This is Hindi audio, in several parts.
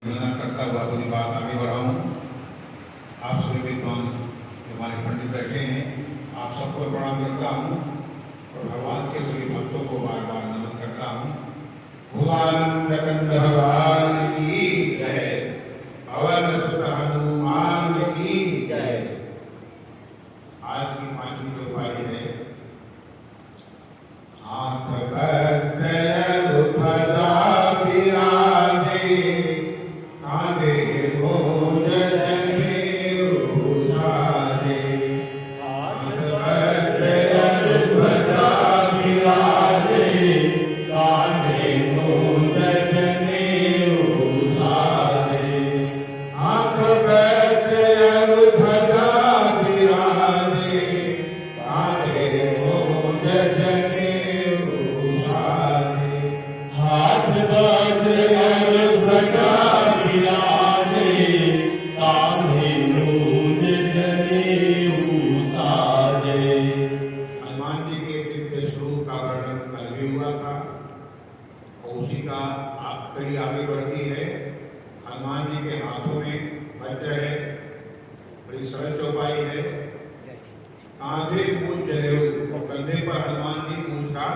मेहनत करता हुआ पूरी बात आगे बढ़ाऊँ। आप सभी विद्वान हमारे पंडित बैठे हैं, आप सबको प्रणाम करता हूँ और भगवान के सभी भक्तों को बार बार नमन करता हूँ। भगवान जगन्नाथ भगवान की जय, पवन सुत हनुमान की जय। आज की पांचवी जो पाई है, हाथ कड़ी आगे बढ़ती है। हनुमान जी के हाथों में वज्र है, बड़ी सरल चौपाई है। कांधे मूंछ जनेऊ, कंधे पर हनुमान जी मूंछ का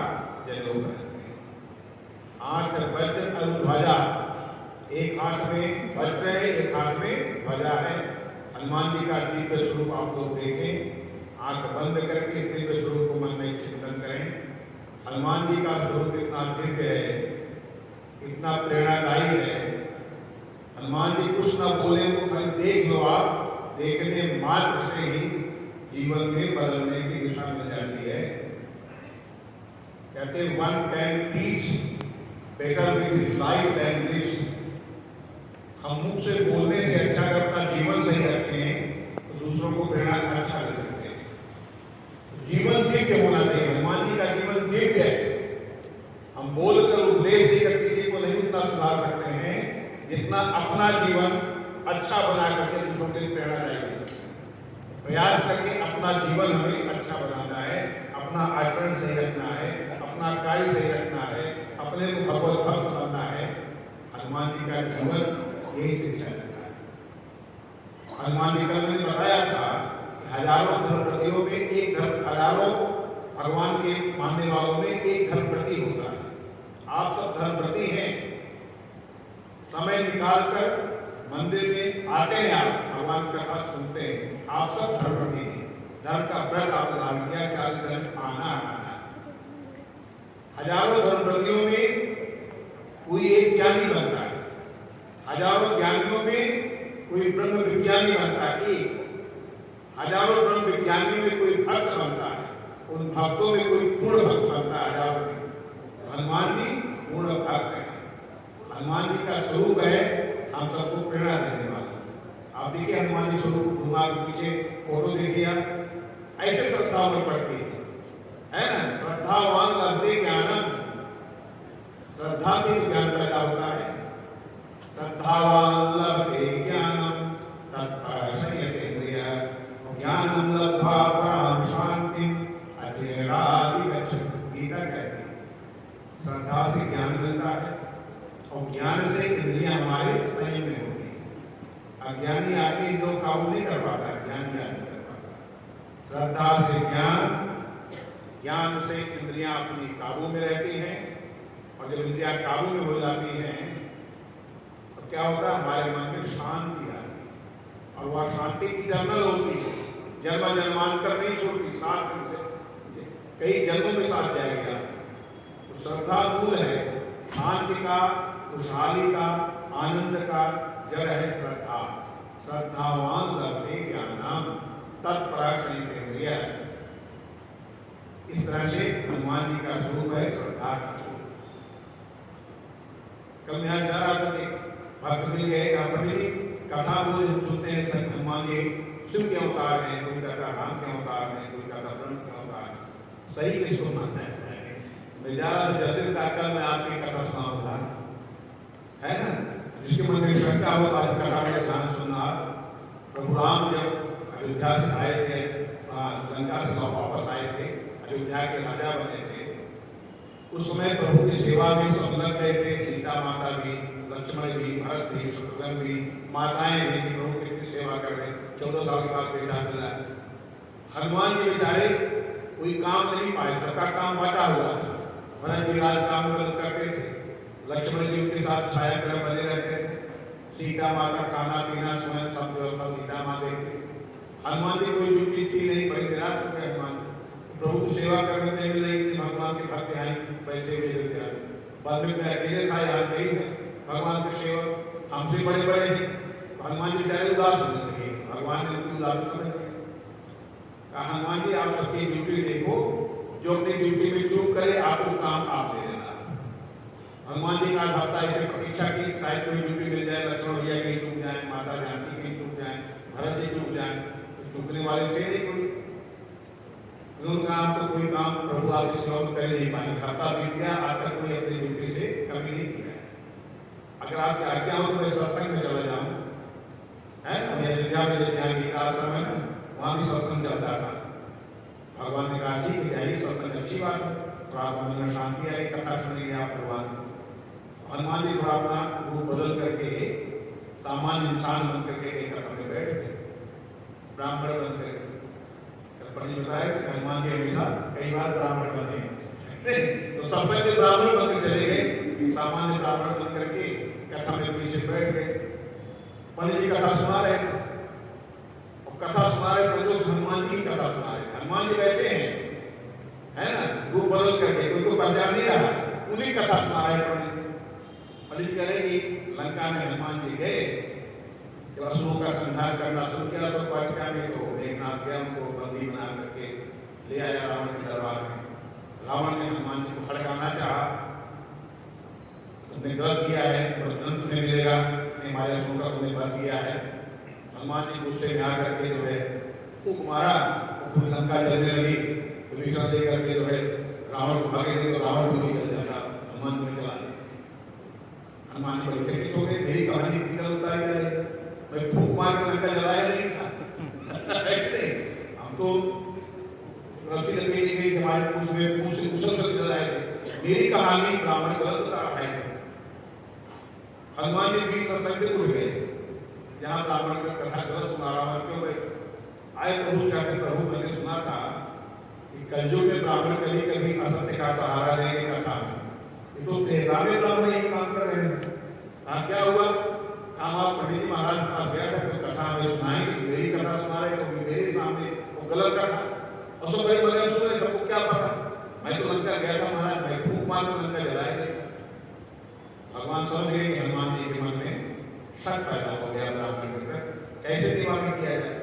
जनेऊ पहनते हैं। हाथ वज्र और ध्वजा, एक हाथ में वज्र है, एक हाथ में ध्वजा है। हनुमान जी का दिव्य स्वरूप आप लोग देखें, आंख बंद करके इस दिव्य स्वरूप को मन में चिंतन करें। हनुमान जी का स्वरूप इतना दिव्य है, इतना प्रेरणादायी है। हनुमान जी कुछ न बोले तो खाली देख लो, आप देखने मात्र से ही जीवन में बदलने की दिशा मिल जाती है। कहते one can teach better with his life than this. हम मुख से बोलने से अच्छा अगर अपना जीवन सही रखें तो दूसरों को प्रेरणा अच्छा दे सकते हैं। जीवन दिव्य होना चाहिए। हनुमान जी का जीवन दिव्य है। हम बोलकर उपदेश देकर किसी को नहीं उतना सुधार सकते हैं जितना अपना जीवन अच्छा बना करके दूसरों के लिए प्रेरणादायी हो सकते हैं। प्रयास करके अपना जीवन हमें अच्छा बनाना है, अपना आचरण सही रखना है, अपना कार्य सही रखना है, अपने को भगवत भक्त बनना है। हनुमान जी का जीवन यही शिक्षा देता है। हनुमान जी का मैंने बताया था कि हजारों धर्मप्रतियों में एक धर्म, हजारों भगवान के मानने वालों में एक धर्मप्रति होता है। आप सब धर्मप्रति हैं, समय निकालकर मंदिर में आते हैं, आप भगवान की कथा सुनते हैं, आप सब धर्मप्रति हैं। धर्म का व्रत आप धारण किया, 40 दिन आना आना। हजारों धर्मप्रतियों में कोई एक ज्ञानी बनता है, हजारों ज्ञानियों में कोई ब्रह्म विज्ञानी बनता है। एक हजारों ब्रह्म विज्ञानियों में कोई भक्त बनता है, उन भक्तों में कोई पूर्ण भक्त बनता है। हजारों में हनुमान जी पूर्ण भक्त है। हनुमान जी का स्वरूप है हम सबको प्रेरणा देने वाला। आप देखिए हनुमान जी स्वरूप, दिमाग के पीछे फोटो देखिए, ऐसे श्रद्धा में पड़ती है ना। श्रद्धावान लभते ज्ञानम, श्रद्धा से ज्ञान पैदा होता है। श्रद्धावान लभते ज्ञानम तत्परशयते इंद्रिय, ज्ञानम लब्ध्वा परां शांतिं अचिरादि गच्छति। गीता कहती है श्रद्धा से ज्ञान मिलता है और ज्ञान से इंद्रियां हमारे संयम में होती है। अज्ञानी आदमी जो काबू नहीं कर पाता, ज्ञानी आदमी कर पाता। श्रद्धा से ज्ञान, ज्ञान से इंद्रियां अपनी काबू में रहती हैं और जब इंद्रियां काबू में हो जाती हैं तो क्या होता है, हमारे मन में शांति आती है और वह शांति इटर्नल होती है, जन्म जन्मांतर नहीं छोड़ती, साथ कई जन्मों में साथ जाएगी। तो श्रद्धा मूल है शांति का, खुशहाली का, आनंद का जड़ है श्रद्धा। श्रद्धावान लभते ज्ञानम तत्परशयते इंद्रिय। इस तरह से हनुमान जी का स्वरूप है श्रद्धा का स्वरूप। कल यहाँ जा रहा था, भक्त मिल गए, कथा बोले सुनते हैं, संत हनुमान जी शिव के अवतार हैं, कोई कहता राम के अवतार हैं, कोई कहता ब्रह्म के अवतार हैं। सही किसको मानना है? मैं जा रहा था जल्दी कल मैं आपकी कथा सुनाऊंगा, है ना। जिसके मन में श्रद्धा हो आज कथा में ध्यान सुनना। प्रभु राम जब अयोध्या से आए थे, लंका से वापस आए थे, अयोध्या के राजा बने थे, उस समय प्रभु की सेवा में सब लग गए थे। सीता माता भी, लक्ष्मण भी, भरत भी, शत्रुघ्न बहन भी, माताएं भी कि प्रभु कितनी सेवा कर रहे हैं, 14 साल के बाद बेटा मिला। हनुमान जी बेचारे कोई काम नहीं पाए, सबका काम बटा हुआ था। भरत जी राज काम करते थे, लक्ष्मण जी उनके साथ छाया ग्रह बने रहते थे, सीता माँ का खाना पीना स्वयं सब व्यवस्था सीता माँ देखते। हनुमान जी कोई ड्यूटी थी नहीं, बड़ी निराश हो गए हनुमान। प्रभु की सेवा करने में मिल रही थी, भगवान के भक्त आई पैसे भी देते आए। बाद में मैं अकेले था, यहाँ गई है भगवान के सेवक हमसे बड़े बड़े हैं। हनुमान जी बेचारे उदास होने लगे, भगवान ने उनकी उदास समझ लिया। हनुमान जी आप सबकी ड्यूटी देखो, जो अपनी ड्यूटी में चूक करे आपको काम आप दे देना। हनुमान जी का हफ्ता ऐसे प्रतीक्षा की शायद कोई ड्यूटी मिल जाए, लक्ष्मण भैया कहीं चूक जाए, माता जानकी कहीं चूक जाए, भरत जी चूक जाए, तो चूकने वाले थे नहीं कोई। उनका आपको कोई काम प्रभु आपके सेवा में कर नहीं पाएंगे। हफ्ता बीत गया, आज तक कोई अपनी ड्यूटी से कमी नहीं किया। अगर आपकी आज्ञा हो तो मैं सत्संग में चला जाऊँ, है ना, मैं अयोध्या में जैसे यहाँ गीता आश्रम है ना, वहाँ भी सत्संग चलता था। भगवान ने कहा ठीक है, यही सत्संग अच्छी बात है, तो आप मन में शांति आई, कथा सुनेंगे आप भगवान। हनुमान जी थोड़ा अपना रूप बदल करके सामान्य इंसान बन करके एक कथा में बैठ गए, ब्राह्मण बन गए। पंडित बताया कि हनुमान जी हमेशा कई बार ब्राह्मण बने, तो सत्संग के ब्राह्मण बनकर चले गए, सामान्य ब्राह्मण बन करके कथा में पीछे बैठ गए। पंडित जी कथा सुना रहे थे, और कथा सुना रहे समझो हनुमान जी की कथा सुना रहे। हनुमान जी बैठे हैं, है ना, रूप बदल करके, उनको पहचान नहीं रहा, उन्हीं कथा सुना रहे पंडित कह रहे कि लंका में हनुमान जी गए, असुरों का संहार करना शुरू किया। सब वाटिका में तो मेघनाथ गया, उनको बंदी बना करके ले आया रावण के दरबार में। रावण ने हनुमान जी को भड़काना चाहा, तुमने गलत किया है, दंड तुम्हें मिलेगा, हमारे असुरों का तुमने बच किया है। हनुमान जी गुस्से में आकर के जो है फूंक मारा, पूरी लंका जलने लगी। विभीषण दे करके जो है रावण को भागे थे, तो रावण को नहीं जल जाता, हनुमान जी जला दिया। हनुमान जी बड़े चकित हो गए, मेरी कहानी निकल उतारी जा रही है, मैं फूंक मार के लंका जलाया नहीं था। हम तो रस्सी लपेटी गई हमारे पूछ में, पूछ से उछल कर जलाए थे। मेरी कहानी रावण गलत बता रहा है। हनुमान जी बीच सत्संग से उठ गए, जहाँ रावण का कथा गलत सुना, रावण क्यों गए आए प्रभु जाकर, प्रभु मैंने सुना था कि कलयुग में ब्राह्मण कभी कभी असत्य का सहारा लेंगे कथा में, ये तो बेहतावे ब्राह्मण यही काम कर रहे हैं। क्या हुआ, आप पंडित जी महाराज के पास गया था, कोई कथा हमें सुनाएंगे, मेरी कथा सुना रहे, तो मेरे सामने वो गलत कथा, और सब बड़े बड़े सुन रहे, सबको क्या पता, मैं तो लंका गया था महाराज, मैं फूंक मार के लंका जलाया गया। भगवान समझ गए कि हनुमान जी के मन में शक पैदा हो गया ब्राह्मण के ऊपर, कैसे निवारण किया जाए।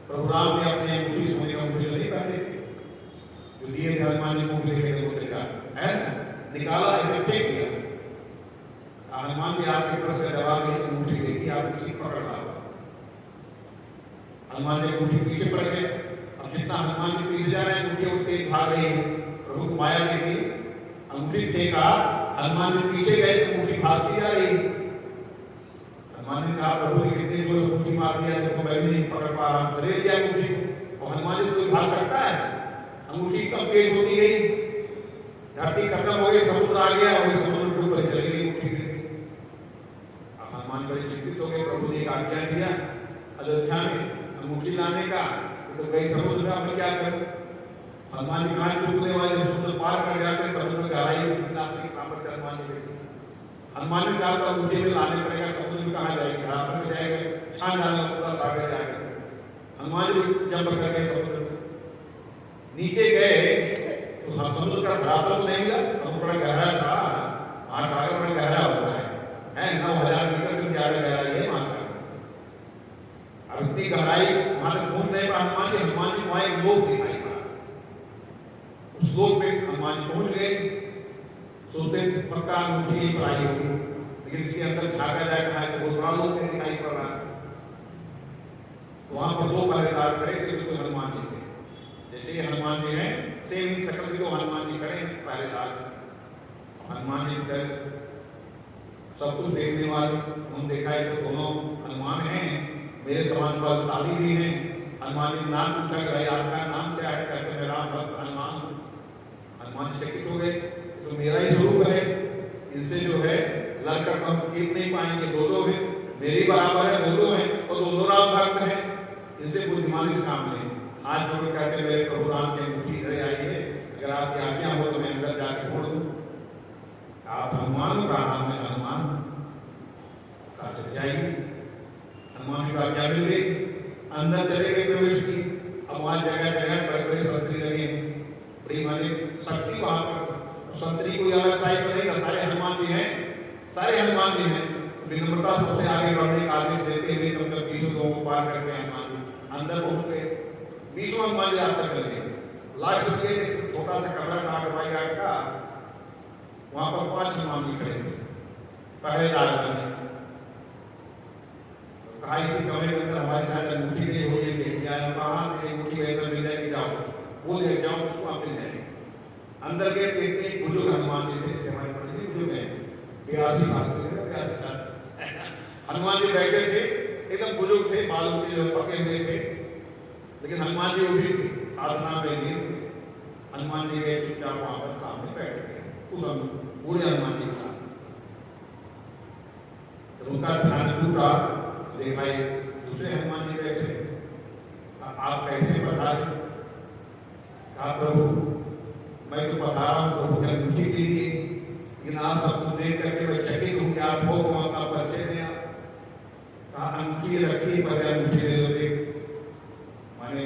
प्रभु राम ने अपने अंगूठी से मुझे अंगूठी नहीं पहने थे, जो दिए थे हनुमान जी को देखा है, निकाला ऐसे फेंक दिया। हनुमान जी आपके प्रश्न का जवाब नहीं, अंगूठी देखी, आप किसी पकड़ रहा। हनुमान जी अंगूठी पीछे पड़ गए। अब जितना हनुमान जी पीछे जा रहे हैं, अंगूठी उठते भाग रही है। प्रभु को माया देखी, अंगूठी फेंका, हनुमान जी पीछे गए, अंगूठी भागती जा रही। हनुमान जी कहा प्रभु ने कितने जोर से अंगूठी मार दिया, देखो मैं नहीं पकड़ पा रहा, धरे दिया अंगूठी को। और हनुमान जी कोई भाग सकता है, अंगूठी कब तेज होती गई, धरती खत्म हो गई, समुद्र आ गया, वही समुद्र के ऊपर चली गई अंगूठी। हनुमान बड़े चिंतित हो गए, प्रभु ने एक आज्ञा दिया अयोध्या में अंगूठी लाने का, तो गई समुद्र का, मैं क्या करूं। हनुमान जी कहाँ चुकने वाले, समुद्र पार कर जाते, समुद्र गहराई कितना अपनी सामर्थ्य हनुमान जी देखी। हनुमान जी कहा अंगूठी में लाने पड़ेगा, समुद्र में कहाँ जाएगी, धरातल में जाएगा, छान डालना पूरा सागर जाएगा। हनुमान जी जंप कर गए समुद्र में, नीचे गए तो समुद्र का धरातल नहीं मिला, समुद्र बड़ा गहरा था, महासागर बड़ा गहरा होता है 9,000 मीटर से ज्यादा गहराई है महासागर। अब इतनी गहराई वहां तक पहुंच नहीं पाया हनुमान जी वहां एक लोक दिखाई पड़ा, उस लोक में हनुमान जी पहुंच गए। सोचते पक्का अंगूठी यहीं पर आई होगी, लेकिन इसके अंदर झाँका जाए कहा तो बहुत बड़ा लोक दिखाई पड़ रहा है। वहां पर दो पहरेदार खड़े थे, बिल्कुल हनुमान जी थे, जैसे ये हनुमान जी हैं सेम ही शक्ल से, तो हनुमान जी खड़े पहरेदार। हनुमान जी सब कुछ देखने वाले, हम देखा है तो दोनों हनुमान हैं, मेरे समान बलशाली भी हैं। हनुमान जी नाम पूछा कि भाई आपका नाम क्या है, कहते मैं राम भक्त हनुमान हूँ। हनुमान जी चकित हो गए, तो मेरा ही स्वरूप है, इनसे जो है लड़कर हम जीत नहीं पाएंगे, दो हैं, मेरी बराबर है, दोनों हैं और दोनों राम भक्त हैं। इनसे बुद्धिमानी से काम नहीं। हाथ जोड़ कहते मेरे प्रभु राम के मुट्ठी इधर आई है, अगर आपकी आज्ञा हो तो मैं अंदर जाके छोड़ दूं। आप हनुमान का नाम है, हनुमान का जाइए। हनुमान की आज्ञा मिल गई, अंदर चले गए प्रवेश की। अब वहां जगह जगह बड़े बड़े संतरी लगे, बड़ी माने शक्ति वहां पर। संतरी कोई अलग टाइप नहीं था, सारे हनुमान जी हैं, सारे हनुमान जी हैं। विनम्रता सबसे आगे बढ़ने का आदेश देते हुए कम से 20 लोगों को पार करके हनुमान जी अंदर पहुंच गए। 20 हनुमान जी आज तक लगे। लास्ट में एक छोटा सा कमरा था हवाई अड्डे का, वहां पर 5 हनुमान जी खड़े थे पहरेदार बने। कहा इसी कमरे के अंदर हमारे साथ अंगूठी गई हो, ये देख लिया है, कहा तेरी अंगूठी बेहतर मिल जाएगी, जाओ वो ले जाओ, उसको आप मिल जाएगी। अंदर गए, देखते एक बुजुर्ग हनुमान जी थे, हमारे बड़े बुजुर्ग हैं, 82 साल के, 82 साल हनुमान जी बैठे थे, एकदम बुजुर्ग थे, बालों के जो पके हुए थे, लेकिन हनुमान जी वो भी थे, साधना में नहीं थे। हनुमान जी गए चुपचाप वहां पर सामने बैठ गए, उस पूरे हनुमान जी के साथ। उनका ध्यान टूटा, देखा दूसरे हनुमान जी बैठे। आप कैसे पधारे? कहा प्रभु मैं तो पधारा हूं प्रभु के अंगूठी के लिए, लेकिन आप सबको देख करके मैं चकित हूं कि आप हो वहां का परिचय दें। कहा अंगूठी रखी, पहले अंगूठी दे दो। माने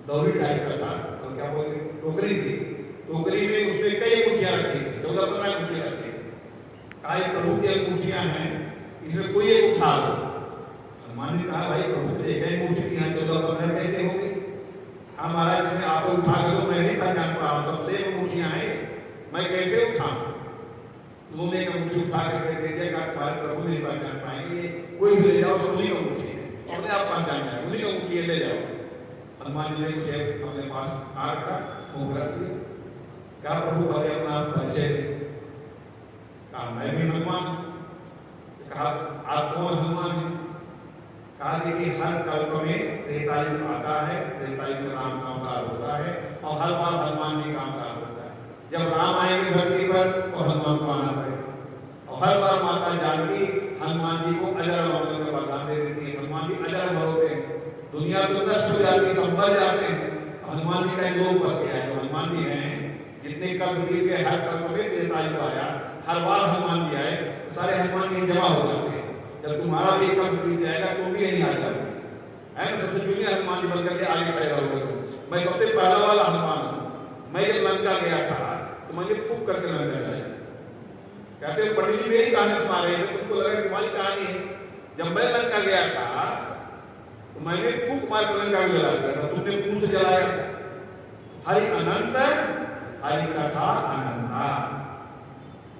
दौरी टाइप का था, तो क्या बोलते टोकरी थी, टोकरी में उसमें कई अंगूठियां रखी थी, 14-15 अंगूठियां रखी थी। कहा प्रभु की अंगूठियां हैं, इसमें कोई एक उठा लो। हनुमान ने कहा भाई प्रभु एक ही अंगूठी यहाँ 14-15 कैसे होगी? हाँ महाराज इसमें आप उठा के तो मैं नहीं पहचान पा, सबसे अंगूठियां हैं, मैं कैसे उठाऊं? उन्होंने एक अंगूठी उठा करके दे दिया, कहा तुम्हारे प्रभु नहीं पहचान पाएंगे, कोई भी ले जाओ, सब उन्हीं अंगूठी है, अपने आप पहचान जाए, उन्हीं अंगूठी ले जाओ। हनुमान जी ने मुझे अपने पास आ रखा, मुंह रख दिया। क्या प्रभु पहले अपना परिचय दे? कहा मैं भी हनुमान। कहा आप कौन हनुमान है? कहा देखिए हर कल्प में त्रेता युग आता है, त्रेता युग में राम का अवतार होता है और हर बार हनुमान जी का अवतार होता है। जब राम आएंगे धरती पर तो हनुमान को आना पड़ेगा। और हर बार माता जानकी हनुमान जी को अजर अमर का वरदान दे देती है। हनुमान जी अजर अमर होते हैं, दुनिया तो नष्ट हो जाती है, सब मर जाते हैं, हनुमान जी का एक लोग बच गया है। जो हनुमान जी हैं, जितने कल्प बीत गए, हर कल्प में त्रेता युग आया, हर बार हनुमान जी आए, सारे हनुमान जी जमा हो जाते हैं। जब तुम्हारा भी कल्प बीत जाएगा तुम भी यहीं आ जाओगे, है ना? सबसे जूनियर हनुमान जी बनकर के आगे खड़े रहोगे। मैं सबसे पहला वाला हनुमान हूँ। मैं जब लंका गया था तो मैंने फूक करके लंका गया। कहते पंडित जी मेरी कहानी सुना रहे थे, तुमको लगा तुम्हारी कहानी है। जब मैं लंका गया था तो मैंने फूक मार कर लंका को जला दिया था, तुमने मुंह से जलाया। हरि अनंत हरि कथा अनंता,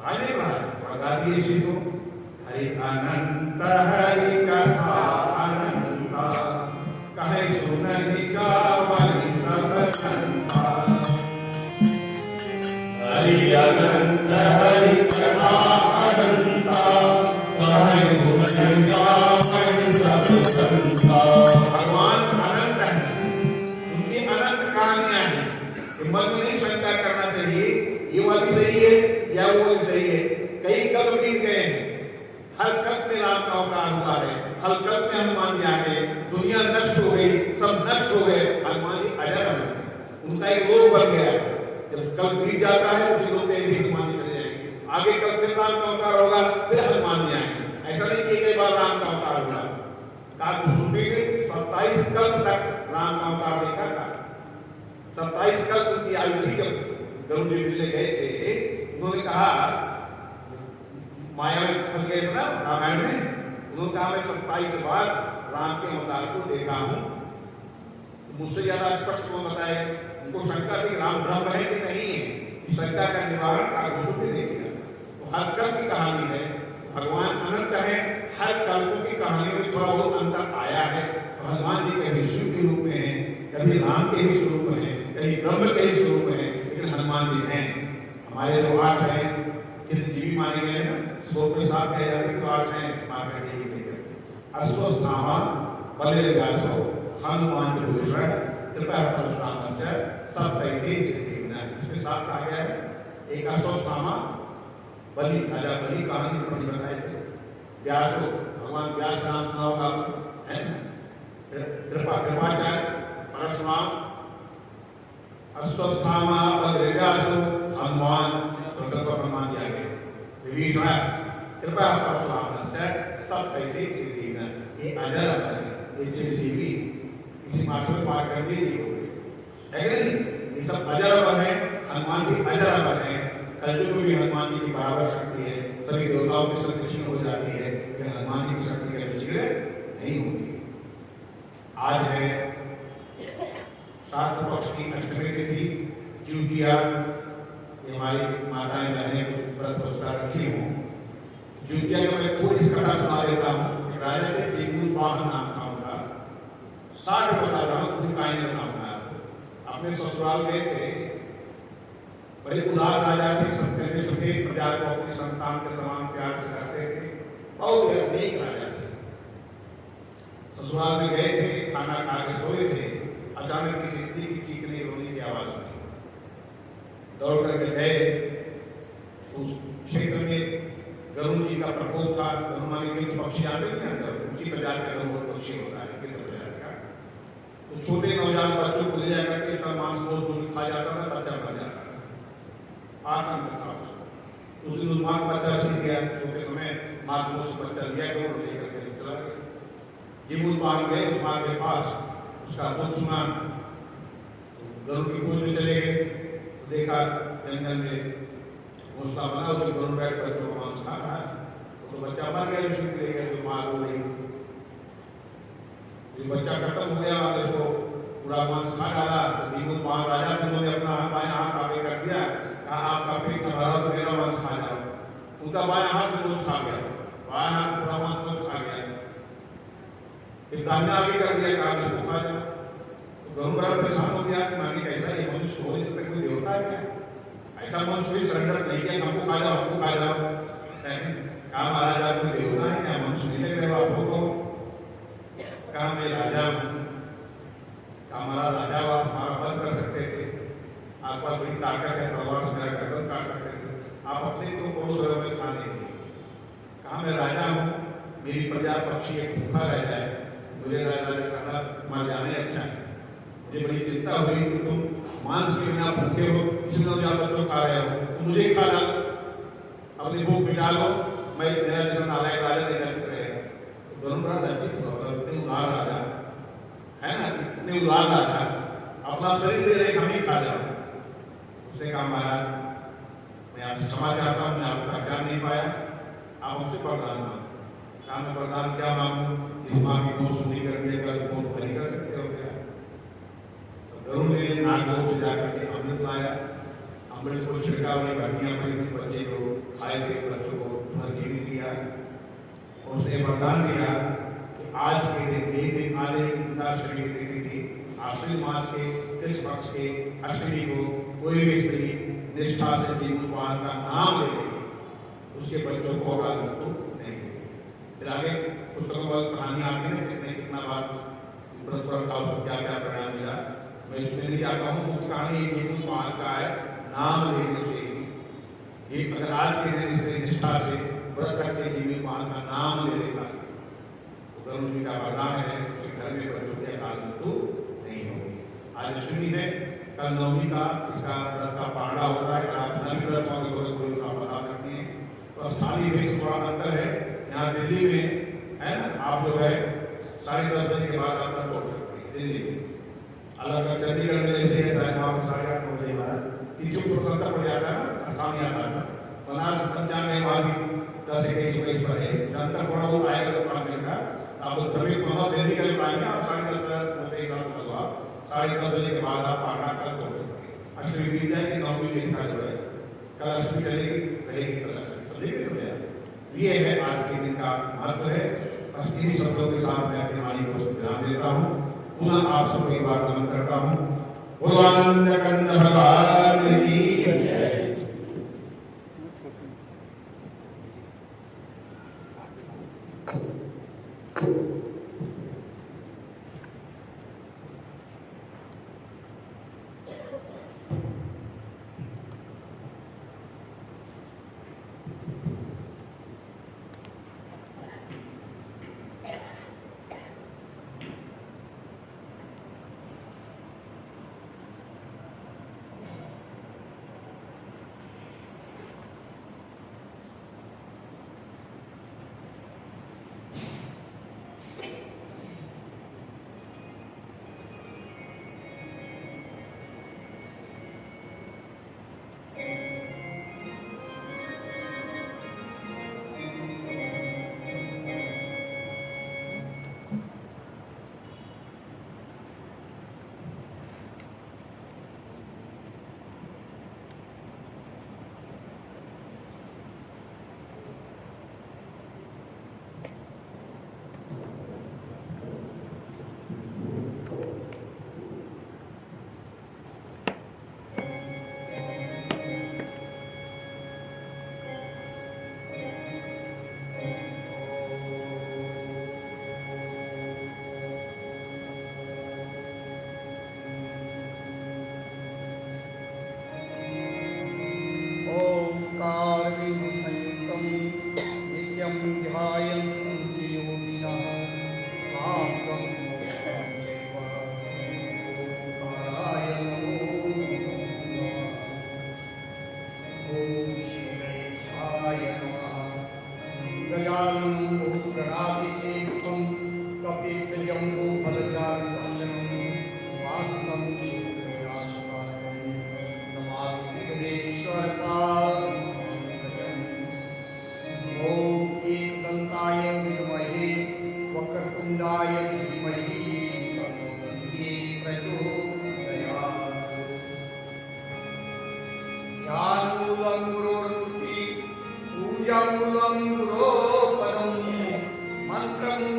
आगे बढ़ा दिए इसी को। हरि अनंत हरि कथा अनंता, कहे सुनहि गावहि सब संता। हरि अनंत हरि कथा अनंता, कहे सुनहि गावहि सब संता। भगवान अनंत है, उनकी अनंत कहानियां हैं। मन में नहीं शंका करना चाहिए ये वाली सही है या वो वाली सही है। कई कल्प बीत गए हैं, हर कल्प में राम का अवतार हुआ है, हर कल्प में हनुमान जी आ गए, दुनिया नष्ट हो गई, सब नष्ट हो गए, हनुमान जी अजर है, उनका एक लोक बन गया। जब कल्प बीत जाता है उसी लोक में भी हनुमान जी चले जाएंगे। आगे कल्प में राम का अवतार होगा, फिर हनुमान जी आएंगे। ऐसा नहीं कि एक बार राम का अवतार होगा। 27 कल्प तक राम का अवतार देखा था। 27 कल्प की आयु थी। जब गरुड़ जी मिलने गए थे, उन्होंने कहा माया में फंस गए थे ना रामायण में, उन्होंने कहा मैं 27 बार राम के अवतार को देखा हूं। मुझसे ज्यादा स्पष्ट कौन बताए? उनको शंका थी राम ब्रह्म है कि नहीं है। इस शंका का निवारण कागजों पे नहीं किया। तो हर कल्प की कहानी है, भगवान अनंत है, हर कल्प की कहानी में थोड़ा बहुत अंतर आया है। तो हनुमान जी कभी शिव के रूप में है, कभी राम के ही स्वरूप में है, कभी ब्रह्म के ही स्वरूप में है, लेकिन हनुमान जी हैं। हमारे जो 8 हैं चिरंजीवी माने गए हैं ना, श्लोक में 7 कहे जाते हैं, तो 8 हैं मार्केट यही कहे अश्वत्थामा बलिर्व्यासो हनुमान विभूषण कृपा परशुराम सब कहते इसमें 7 कहा गया है। एक अश्वत्थामा बलि, राजा बलि कहानी में बताए थे, व्यासो भगवान व्यास का नाम सुना होगा, है ना? कृपाचार्य, परशुराम, अश्वत्थामा, बलदेव्यासु, हनुमान, तो कृपा प्रमाण दिया गया। विभीषण कृपा परशुराम से सब कहते चिरजीवन, ये अजर अमर है, ये चिरजीवी, किसी मात्र में पार कर भी नहीं होगी, है कि नहीं? ये सब अजर अमर है, हनुमान जी अजर अमर है। कलयुग में भी हनुमान जी की बराबर शक्ति है, सभी देवताओं की शक्ति क्षीण हो जाती है, कि हनुमान जी की शक्ति के शीघ्र नहीं होती। आज है श्राद्ध पक्ष की अष्टमी तिथि, जिउतिया, ये हमारी माताएं बहनें व्रत पुरस्कार रखी हूँ। जिउतिया का मैं थोड़ी सी कथा सुना देता हूँ। राजा के जीवनवाहन नाम था उनका, 60 बता रहा हूँ, खुद कहानी बताऊंगा आपको। अपने ससुराल गए थे, बड़े उदार राजा थे, सत्यनिष्ठ थे, प्रजा को अपनी संतान के समान प्यार से करते थे, बहुत नेक राजा थे। ससुराल में गए थे, खाना खा के सोए थे, अचानक किसी स्त्री की चीखने रोने की आवाज सुनी। दौड़ करके गए, उस क्षेत्र में गरुड़ जी का प्रकोप था। गरुड़ माने गिद्ध पक्षी आते हैं ना, उनकी प्रजाति का गरुड़ पक्षी होता है, गिद्ध प्रजाति का। तो छोटे नौजवान बच्चों को ले जाकर के उसका मांस मोल खा जाता था, बच्चा मर जाता था। आतंक था उसको। उस दिन उस मां का बच्चा सीख गया, छोटे समय मां को उस बच्चा लिया गरुड़ लेकर के चला गया। जीवूत बांध गए उस मां के पास, उसका दुख सुना, गरुड़ की खोज में चले गए, तो देखा जंगल में घोंसला बना, उसमें गरुड़ बैठ कर जो मांस खा रहा है। तो बच्चा मर गया, उसमें ले गए तो मां रो रही। ये बच्चा खत्म हो गया, उसको पूरा मांस खा डाला। तो जीवूत बांध राजा थे, उन्होंने अपना बायां हाथ आगे कर दिया, कहा आपका पेट न भरा तो मेरा मांस खा जाओ। उनका बायां हाथ रोज खा गया, बायां हाथ पूरा मांस रोज खा गया। फिर दाहिना आगे कर दिया, कहा इसको खा जाओ। तो गरुड़ बड़ा परेशान हो गया कि मानी कैसा ये मनुष्य हो, इससे कोई देवता है क्या? ऐसा मनुष्य कोई सरेंडर नहीं किया, हमको खा जाओ, हमको खा जाओ। कहा महाराज आप कोई देवता है क्या? मनुष्य नहीं लग रहे हो आपको? कहा मैं राजा हूँ। कहा हमारा राजा हो, आप हमारा वध कर सकते थे, आपके पास बड़ी ताकत है, तलवार से मेरा गर्दन काट सकते थे, आप अपने को पड़ोस में खा नहीं थे। कहा मैं राजा हूँ, मेरी प्रजा पक्षी एक भूखा रह जाए, मुझे राजा ने कहा मर जाने अच्छा है। मुझे बड़ी चिंता हुई कि तुम मांस के बिना भूखे हो, इसलिए आप बच्चों खा रहे हो, तो मुझे खा डालो, अपनी भूख मिटा लो, मैं मेरा जैसा नालायक राजा नहीं कर रहेगा। तो गरुड़ बड़ा लज्जित हुआ, इतने उदार राजा है ना, इतने उदार राजा अपना शरीर दे रहे, हम ही खा जाओ। उसने कहा महाराज मैं आपसे क्षमा चाहता हूँ, मैं आपका ज्ञान नहीं पाया, आप हमसे वरदान मांगो। कहा मैं वरदान क्या मांगू? इस माँ की गोद सुनी कर दिया, कल गोद भरी कर सकते हो क्या? गरुड़ ने नागलोक से जाकर के अमृत लाया, अमृत को छिड़का, हुई घटियां पड़ी थी, बच्चे को खाए थे, बच्चों को पुनर्जीवित किया। और उसने वरदान दिया कि आज के दिन एक दिन आधे शरीर देती थी, आश्विन मास के इस पक्ष के अष्टमी को कोई भी स्त्री निष्ठा से जीवनवाहन का नाम ले लेगी, उसके बच्चों को अकाल मृत्यु नहीं देगी। फिर आगे पुस्तकों पर कहानी आती है, किसने कितना बार व्रत पर था, उसको क्या क्या परिणाम मिला। मैं इसमें नहीं जाता हूँ, मुख्य कहानी जीवनवाहन का है, नाम लेने से ही अगर आज के दिन इसमें निष्ठा से व्रत करके जीवनवाहन का नाम ले लेता तो गरुड़ जी का वरदान है, उसके घर में बच्चों की अकाल मृत्यु नहीं होगी। आज अष्टमी है, कल नवमी का इसका व्रत का पाड़ा होता है। आप नवी व्रत कोई बता सकते हैं। तो स्थानीय देश थोड़ा अंतर है, यहाँ दिल्ली में है ना, आप जो है 10:30 बजे के बाद आप तक पहुँच सकते हैं दिल्ली में। अलग अलग चंडीगढ़ में जैसे है 8:30 बजे हमारा तीसरी पुरस्कार पड़ जाता है ना, स्थानीय आता है 50-95 वाली 10-21 पर है, अंतर थोड़ा वो आएगा तो 5 मिनट का। आप लोग सभी दिल्ली के लिए आएंगे, आप 10:30 बजे के बाद आप पाठा कल पहुँच सकते हैं। अष्टमी बीत जाएगी, नौवीं में इसका जो है कल अष्टमी चलेगी, रहेगी कल अष्टमी, समझे? ये है आज के दिन का महत्व है। बस इन्हीं शब्दों के साथ मैं अपनी वाणी को विराम देता हूँ। पुनः आप सबको एक बार नमन करता हूँ। बोलानंद कंद भगवान की जय।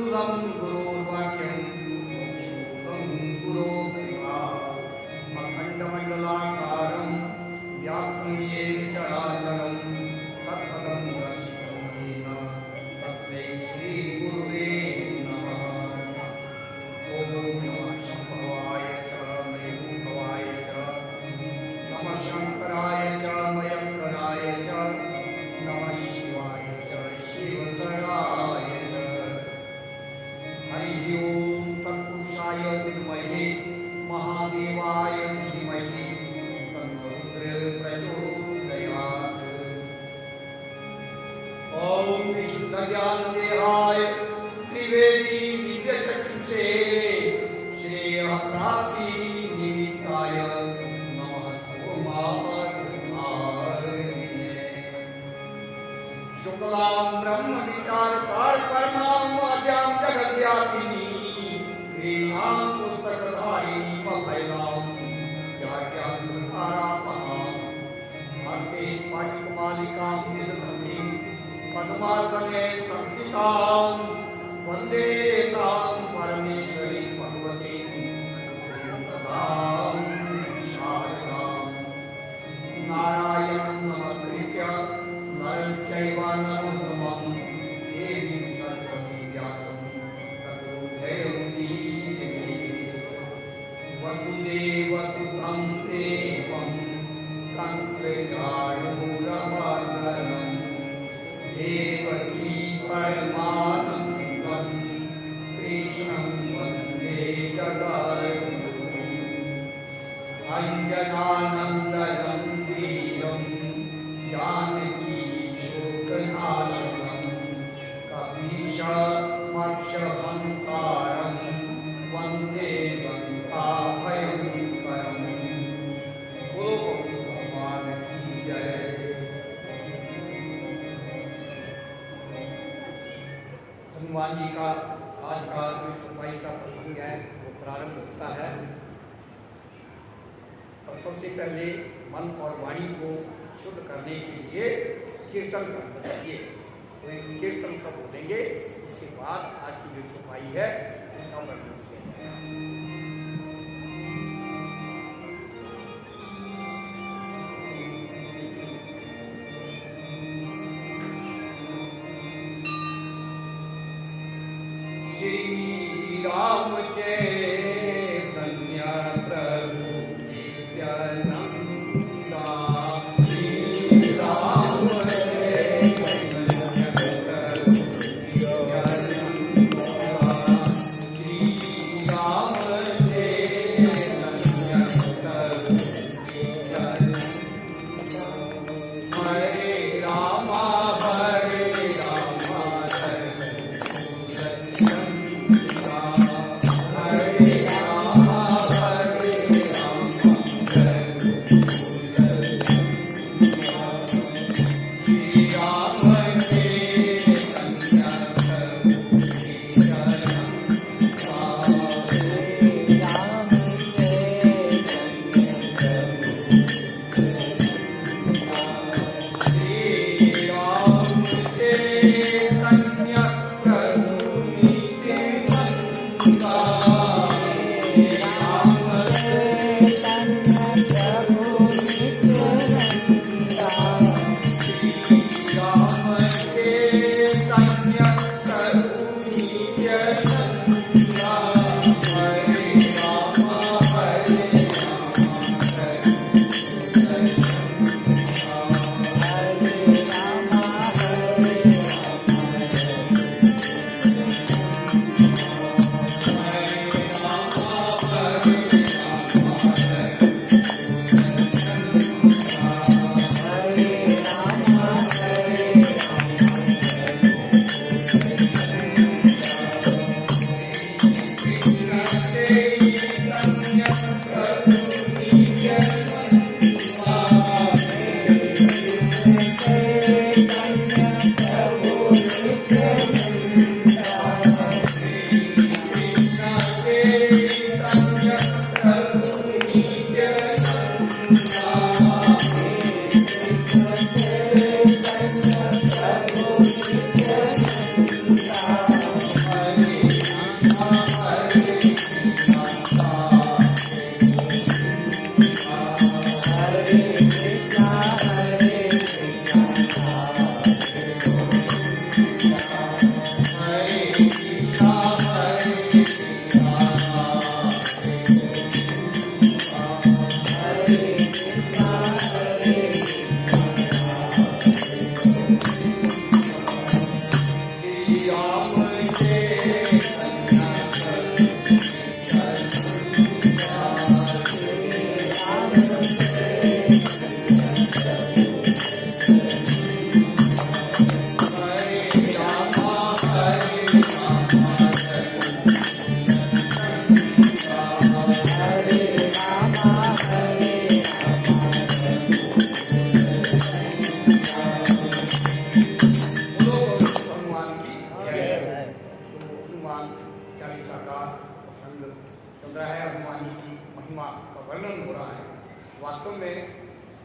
मूलम गुरोर्वाक्यम मोक्षोदम गुरोर्कृपा अखंडमंडलाकारं व्याप्तं येन चराचरं तत्पदं दर्शितं येन तस्मै श्रीगुरुवे नमः। ॐ नमः शम्भवाय च मयूखवाय च नमः शंकराय च मयस्कराय च नमः शिवाय च शिवतराय च। हरि ओम तत्पुरुषाय विद्महे महादेवाय धीमहि तन्नो रुद्रः प्रचोदयात्। ओम विशुद्ध ज्ञान देहाय त्रिवेदी दिव्य चक्षुषे श्रेय प्राप्ति निमित्ताय नमः सोमावतारिणे। शुक्लां ब्रह्म विचार सार परमां वाद्यां जगद्व्यापिनी वीणां पुस्तकधारिणी अभयदां जाड्यान्तरापहां हस्ते स्फटिकमालिकां निदधतीं पद्मासने संस्थितां वन्दे तां परमेश्वरीं भगवतीं अनुग्रहप्रदां शारदां। नारायणं नमस्कृत्य नरं चैव नरोत्तमं देवीं सरस्वतीं व्यासं ततो जयमुदीरये। वसुदेवसुतं देवं कंसचाणूरमर्दनं देवकी परमानन्दं कृष्णं वन्दे जगद्गुरुम्। अञ्जनानन्दनं वीरं जानकी शोकनाशनं कपीशमक्षहन्तारं वन्दे लङ्काभयङ्करम्। बोलो भगवान की जय। हनुमान जी का आज का जो चौपाई का प्रसंग है वो प्रारंभ होता है और सबसे पहले मन और वाणी को शुद्ध करने के लिए कीर्तन करना चाहिए। तो एक कीर्तन सब बोलेंगे, उसके बाद आज की जो चौपाई है उसका वर्णन किया श्री राम चैतन्य प्रभु नित्यानंदा। श्री राम चैतन्य प्रभु नित्यानंदा। श्री राम चैतन्य प्रभु नित्यानंदा। हरे राम हरे राम वर्णन हो रहा है। वास्तव में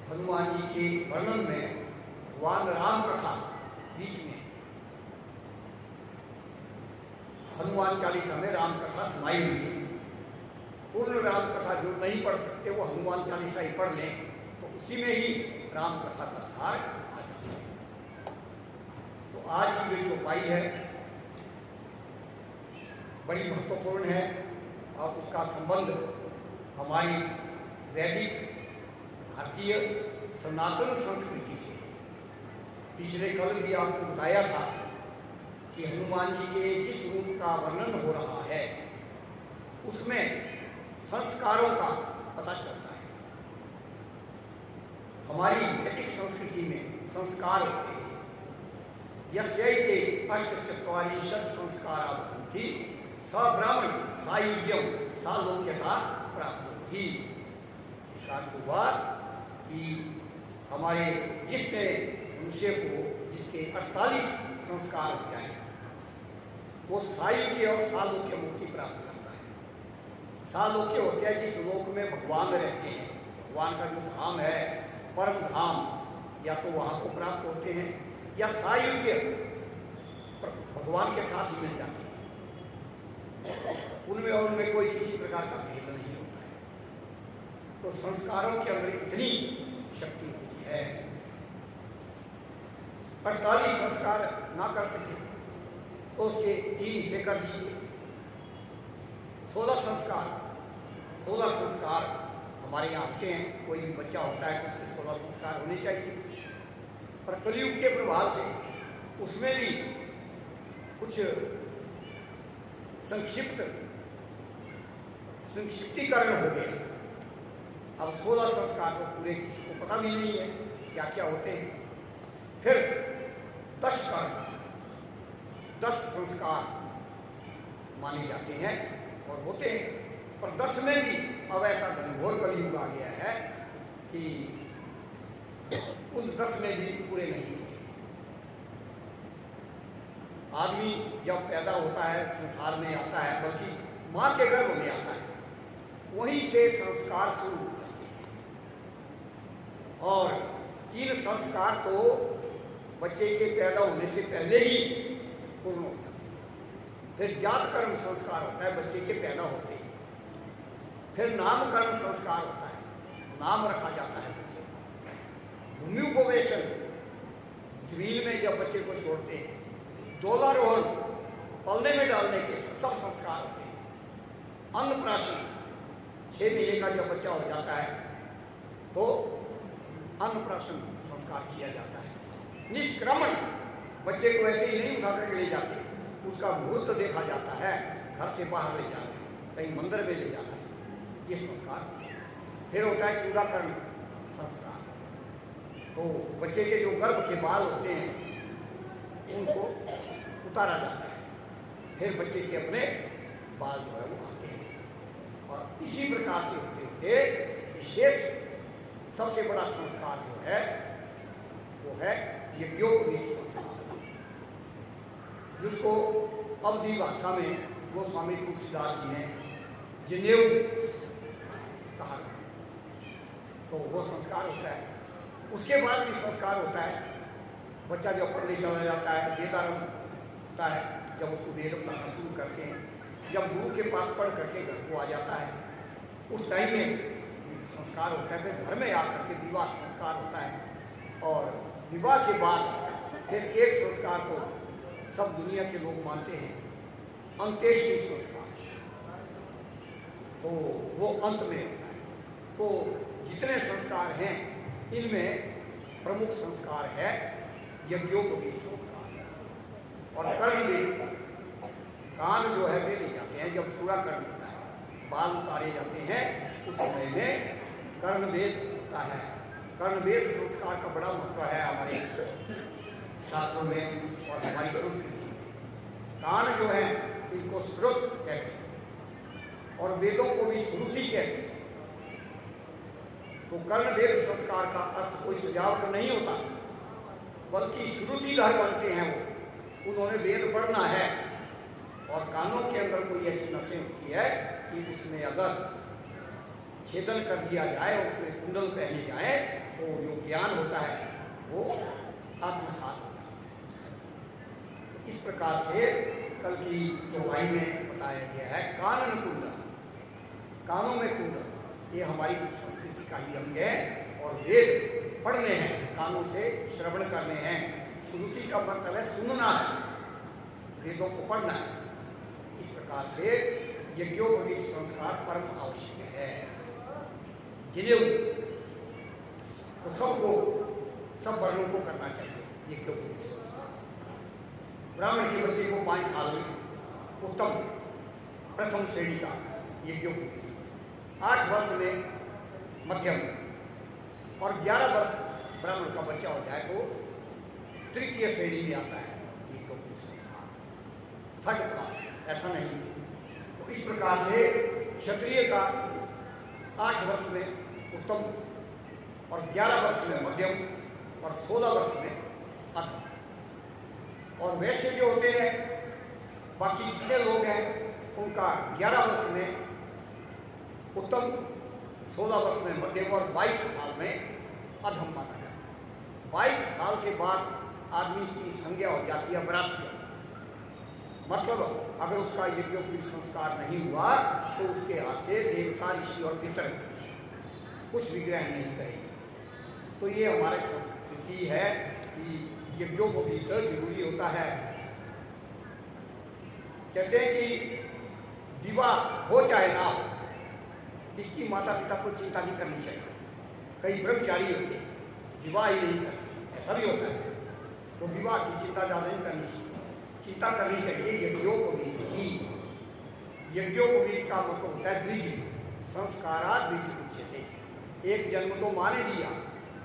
हनुमान जी के वर्णन में भगवान राम कथा बीच में, हनुमान चालीसा में राम कथा समाई हुई है। पूर्ण राम कथा जो नहीं पढ़ सकते वो हनुमान चालीसा ही पढ़ लें तो उसी में ही राम कथा का सार आ जाता है। तो आज की जो चौपाई है बड़ी महत्वपूर्ण है और उसका संबंध हमारी वैदिक भारतीय सनातन संस्कृति से। पिछले कल भी आपको बताया था कि हनुमान जी के जिस रूप का वर्णन हो रहा है उसमें संस्कारों का पता चलता है। हमारी वैदिक संस्कृति में संस्कार होते हैं। यस्यैते अष्टचत्वारिंशत् संस्कारा भवन्ति स ब्राह्मण सायुज्यम सालोक्यता प्राप्त होती। इसका अर्थ हुआ कि हमारे जिसने मनुष्य को जिसके 48 संस्कार हो जाए वो सायुज्य और सालोक्य मुक्ति प्राप्त करता है। सालोक्य होते हैं जिस लोक में भगवान रहते हैं, भगवान का जो धाम है परम धाम, या तो वहाँ को प्राप्त होते हैं या सायुज्य भगवान के साथ ही मिल जाते हैं। उनमें और उनमें कोई किसी प्रकार का भेद नहीं होता है। तो संस्कारों के अंदर इतनी शक्ति होती है। 48 संस्कार ना कर सके तो उसके 3 हिस्से कर दीजिए। 16 संस्कार हमारे यहाँ होते हैं। कोई भी बच्चा होता है तो उसके 16 संस्कार होने चाहिए। पर कलयुग के प्रभाव से उसमें भी कुछ संक्षिप्तीकरण हो गया। अब 16 संस्कार तो पूरे किसी को पता भी नहीं है क्या क्या होते हैं। फिर 10 संस्कार माने जाते हैं और होते हैं। पर 10 में भी अब ऐसा घनघोर कलयुग आ गया है कि उन 10 में भी पूरे नहीं होते। आदमी जब पैदा होता है संसार में आता है, बल्कि माँ के गर्भ में आता है, वहीं से संस्कार शुरू होते हैं। और 3 संस्कार तो बच्चे के पैदा होने से पहले ही पूर्ण हो जाते हैं। फिर जात कर्म संस्कार होता है बच्चे के पैदा होते ही। फिर नामकरण संस्कार होता है, नाम रखा जाता है बच्चे का। भूम्युपवेशन, जमीन में जब बच्चे को छोड़ते हैं, डोलारोहण, पलने में डालने के सब संस्कार होते हैं। अन्नप्राशन, 6 महीने का जब बच्चा हो जाता है तो अन्नप्राशन संस्कार किया जाता है। निष्क्रमण, बच्चे को ऐसे ही नहीं उठा करके ले जाते, उसका मुहूर्त देखा जाता है, घर से बाहर ले जाना है, कहीं मंदिर में ले जाना है, ये संस्कार। फिर होता है चूड़ाकरण संस्कार। तो बच्चे के जो गर्भ के बाल होते हैं उनको उतारा जाता है। फिर बच्चे के अपने बाल जो है वो आते हैं। और इसी प्रकार से होते होते विशेष सबसे बड़ा संस्कार जो है वो है यज्ञोपवीत संस्कार, जिसको अवधी भाषा में गोस्वामी तुलसीदास जी ने जनेऊ कहा। तो वो संस्कार होता है। उसके बाद भी संस्कार होता है। बच्चा जब पढ़ने चला जाता है, वेदारंभ होता है, जब उसको वेद पढ़ना शुरू करते हैं, जब गुरु के पास पढ़ करके घर को आ जाता है, उस टाइम में संस्कार होता है। फिर घर में आकर के विवाह संस्कार होता है। और विवाह के बाद फिर एक संस्कार को सब दुनिया के लोग मानते हैं अंत्येष्टि संस्कार, तो वो अंत में होता है। तो जितने संस्कार हैं इनमें प्रमुख संस्कार है यज्ञोपवीत संस्कार और कर्मवेद। कान जो है वे ले जाते हैं जब चूड़ा कर्म होता है, बाल उतारे जाते हैं उस समय में कर्मवेद होता है। कर्मवेद संस्कार का बड़ा महत्व है हमारे शास्त्रों में और हमारी संस्कृति में। कान जो है इनको श्रुत कहते हैं और वेदों को भी श्रुति कहते हैं। तो कर्णवेद संस्कार का अर्थ कोई सजावट नहीं होता, बल्कि श्रुतिधर बनते हैं वो। उन्होंने वेद पढ़ना है और कानों के अंदर कोई ऐसी नसें होती है कि उसमें अगर छेदन कर दिया जाए और उसमें कुंडल पहने जाए तो जो ज्ञान होता है वो आत्मसात होता है। तो इस प्रकार से कल की चौपाई में बताया गया है कानन कुंडल, कानों में कुंडल, ये हमारी संस्कृति का ही अंग है। और वेद पढ़ने हैं, कानों से श्रवण करने हैं। श्रुति का मतलब है सुनना है, वेदों को पढ़ना है। इस प्रकार से यज्ञोपवीत संस्कार परम आवश्यक है। जिन्हें तो सबको, सब वर्णों को करना चाहिए यज्ञोपवीत संस्कार। ब्राह्मण के बच्चे को 5 साल में उत्तम प्रथम श्रेणी का यज्ञोपवीत, 8 वर्ष में मध्यम और 11 वर्ष ब्राह्मण का बच्चा हो जाए तो तृतीय श्रेणी में आता है यज्ञोपवीत संस्कार, 3rd क्लास। ऐसा नहीं। तो इस प्रकार से क्षत्रिय का 8 वर्ष में उत्तम और 11 वर्ष में मध्यम और 16 वर्ष में अधम। और वैश्य जो होते हैं, बाकी जितने लोग हैं, उनका 11 वर्ष में उत्तम, 16 वर्ष में मध्यम और 22 साल में अधम माना जाता है। 22 साल के बाद आदमी की संज्ञा हो जाती है बरातिया। मतलब अगर उसका यज्ञोपवीत संस्कार नहीं हुआ तो उसके हाथ से देवता, ऋषि और पितर कुछ भी ग्रहण नहीं करेंगे। तो ये हमारी संस्कृति है कि यज्ञोपवीत जरूरी होता है। कहते हैं कि विवाह हो चाहे ना हो, इसकी माता पिता को चिंता नहीं करनी चाहिए। कई ब्रह्मचारी होते हैं, विवाह ही नहीं करते, ऐसा भी होता है। तो विवाह की चिंता ज़्यादा नहीं करनी चाहिए, चिंता करनी चाहिए यज्ञोपवीत की। यज्ञोपवीत का मतलब होता है द्विज, संस्कारा द्विज उच्यते। एक जन्म तो माँ ने दिया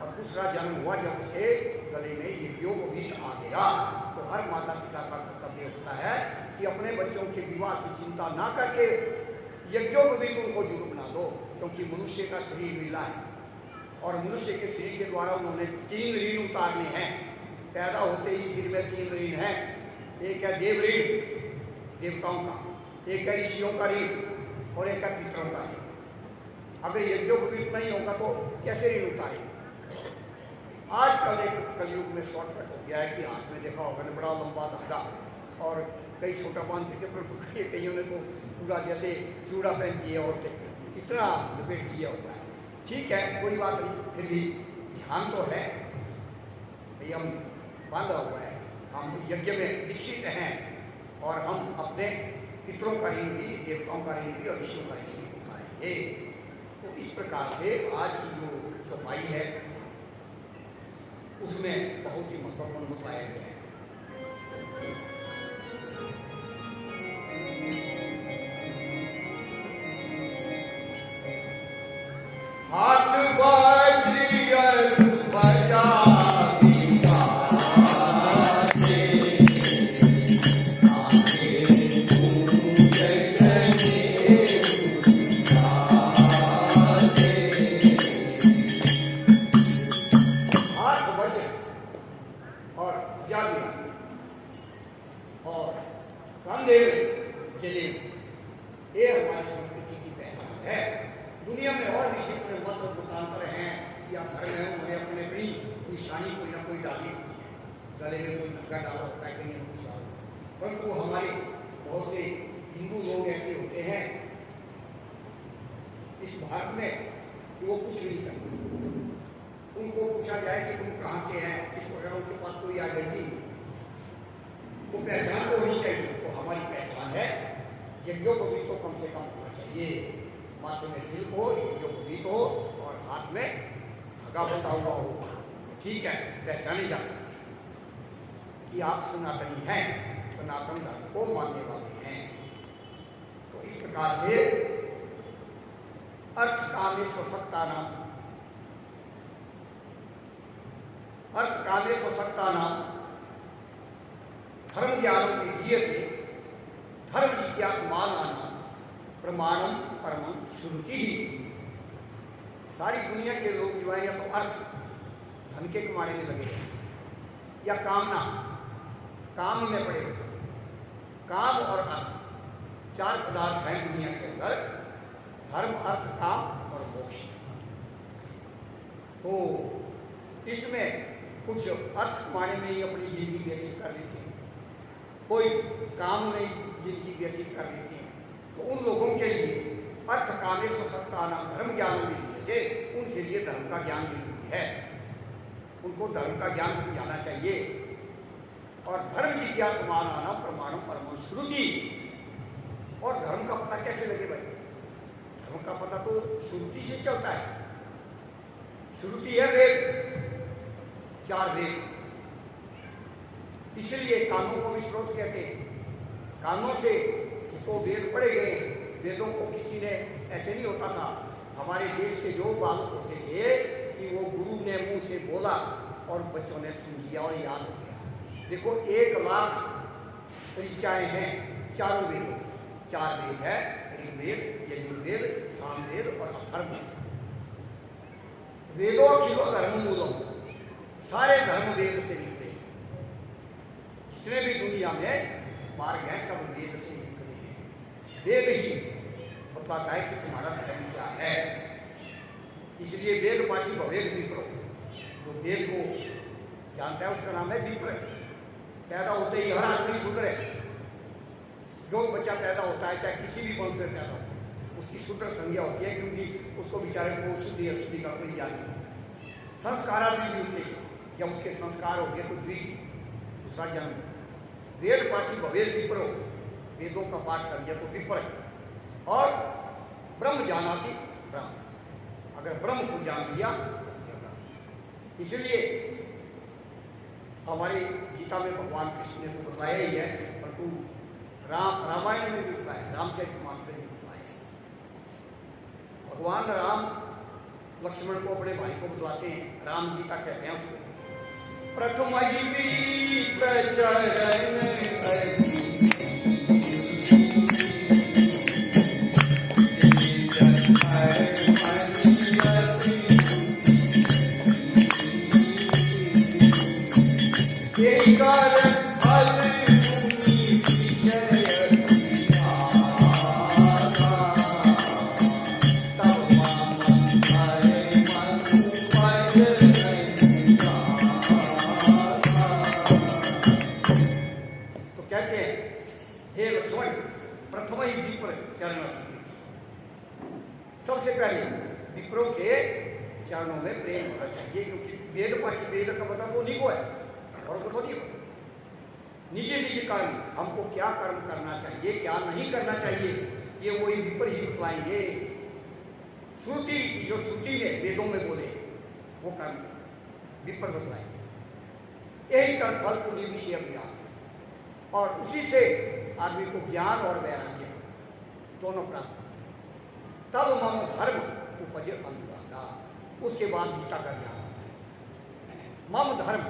और दूसरा जन्म हुआ जब उसके गले में यज्ञोपवीत आ गया। तो हर माता पिता का कर्तव्य होता है कि अपने बच्चों के विवाह की चिंता ना करके यज्ञोपवीत उनको जरूर बना दो, क्योंकि मनुष्य का शरीर मिला है और मनुष्य के शरीर के द्वारा उन्होंने 3 ऋण उतारने हैं। पैदा होते ही सिर में 3 ऋण हैं। एक है देव ऋण, देवताओं का, एक है ऋषियों का ऋण और एक है पितरों का ऋण। अगर यज्ञोपवीत नहीं होगा तो कैसे ऋण उतारेंगे? आजकल एक कलयुग में शॉर्टकट हो गया है कि हाथ में देखा होगा ना बड़ा लंबा धागा और कई छोटा बांध के पर कईयों ने तो पूरा जैसे चूड़ा पहन दिए औरतें, इतना लपेट लिया होता है। ठीक है, कोई बात नहीं, फिर भी ध्यान तो है भाई, हम बांधा हुआ है, हम यज्ञ में दीक्षित हैं और हम अपने पितरों का ऋण भी, देवताओं का ऋण भी और ऋषियों का ऋण भी उतारेंगे। तो इस प्रकार से आज की जो चौपाई है उसमें बहुत ही महत्वपूर्ण बताया गया है। हाथ बाजिया बजा गले में कोई धागा डाला होता है, कहीं कुछ डाला, परंतु हमारे बहुत से हिंदू लोग ऐसे होते हैं इस भारत में कि वो कुछ नहीं करते। उनको पूछा जाए कि तुम कहाँ के हैं, इस प्रकार उनके पास कोई आइडेंटिटी, तो पहचान तो होनी चाहिए। तो हमारी पहचान है यज्ञोपवीत तो कम से कम होना चाहिए, माथे में तिलक हो, यज्ञोपवीत हो और हाथ में धागा बंधा हुआ हो, ठीक है, पहचाने जा सकते हैं कि आप सनातनी हैं, सनातन धर्म को मानने वाले हैं। तो इस प्रकार से अर्थ कामे स्वसक्ता नाम, अर्थ कामे स्वसक्ता नाम धर्म ज्ञान के लिए थे धर्म जिज्ञासमान आना प्रमाणम परमम श्रुति ही। सारी दुनिया के लोग जो है या तो अर्थ धन के कमाने में लगे हैं या कामना, काम में पड़े, काम और अर्थ चार पदार्थ हैं दुनिया के अंदर, धर्म अर्थ काम और मोक्ष। तो इसमें कुछ अर्थ कमाने में ही अपनी जिंदगी व्यतीत कर लेते हैं, कोई काम में जिंदगी व्यतीत कर लेते हैं। तो उन लोगों के लिए अर्थ कामे स्वसक्ता नाम धर्म ज्ञान के लिए थे, उनके लिए धर्म का ज्ञान जरूरी है, उनको धर्म का ज्ञान समझाना चाहिए। और धर्म जिज्ञासमान आना प्रमाणम परम श्रुति। और धर्म का पता कैसे लगे भाई? धर्म का पता तो श्रुति से चलता है। श्रुति है वेद, चार वेद, इसलिए कानों को भी स्रोत कहते हैं। कानों से तो वेद पढ़े गए, वेदों को किसी ने ऐसे नहीं होता था। हमारे देश के जो बालक होते थे कि वो गुरु ने मुंह से बोला और बच्चों ने सुन लिया और याद हो गया। देखो 1 लाख ऋचाएं हैं चारों वेदों, 4 वेद है, ऋग्वेद, यजुर्वेद, सामवेद और अथर्ववेद। वेदों अखिलो धर्म मूलम, सारे धर्म वेद से निकले, जितने भी दुनिया में मार्ग है सब वेद से निकले हैं। वेद ही बताता है कि तुम्हारा धर्म क्या है। इसलिए वेद पाठी भवेद विप्रो, जो वेद को जानता है उसका नाम है विप्र। पैदा होते ही हर आदमी शूद्र है। जो बच्चा पैदा होता है चाहे किसी भी वंश में पैदा हो, उसकी शूद्र संज्ञा होती है, क्योंकि उसको बेचारे को शुद्धि अशुद्धि का कोई ज्ञान नहीं। संस्कारा बीज होते हैं, जब उसके संस्कार हो गए तो बीज दूसरा जन्म। वेद पाठी भवेद विप्रो, वेदों का पाठ कर दिया तो विप्र। और ब्रह्म जानाति ब्रह्म, अगर ब्रह्म को जान लिया तो ब्रह्म। इसलिए हमारी गीता में भगवान कृष्ण ने तो बताया ही है, परंतु रामायण में भी बताया, रामचरितमानस में भी बताया। भगवान राम लक्ष्मण को अपने भाई को बुलाते हैं, राम गीता कहते हैं उसको। प्रथम ही प्रचरण सबसे पहले विप्रों के चरणों में प्रेम होना चाहिए, क्योंकि वेद पाठी, वेद का पता तो नहीं को है और को तो नहीं पता। निजी निजी कर्म, हमको क्या कर्म करना चाहिए क्या नहीं करना चाहिए, ये वही विप्र ही बतलाएंगे। श्रुति, जो श्रुति ने वेदों में बोले वो कर्म विप्र बतलाएंगे। यही कर्म फल पूरी विषय ज्ञान, और उसी से आदमी को ज्ञान और वैराग्य दोनों प्राप्त। तब मम धर्म उपजे अनुरागा, उसके बाद गीता का ज्ञान होता है। मम धर्म,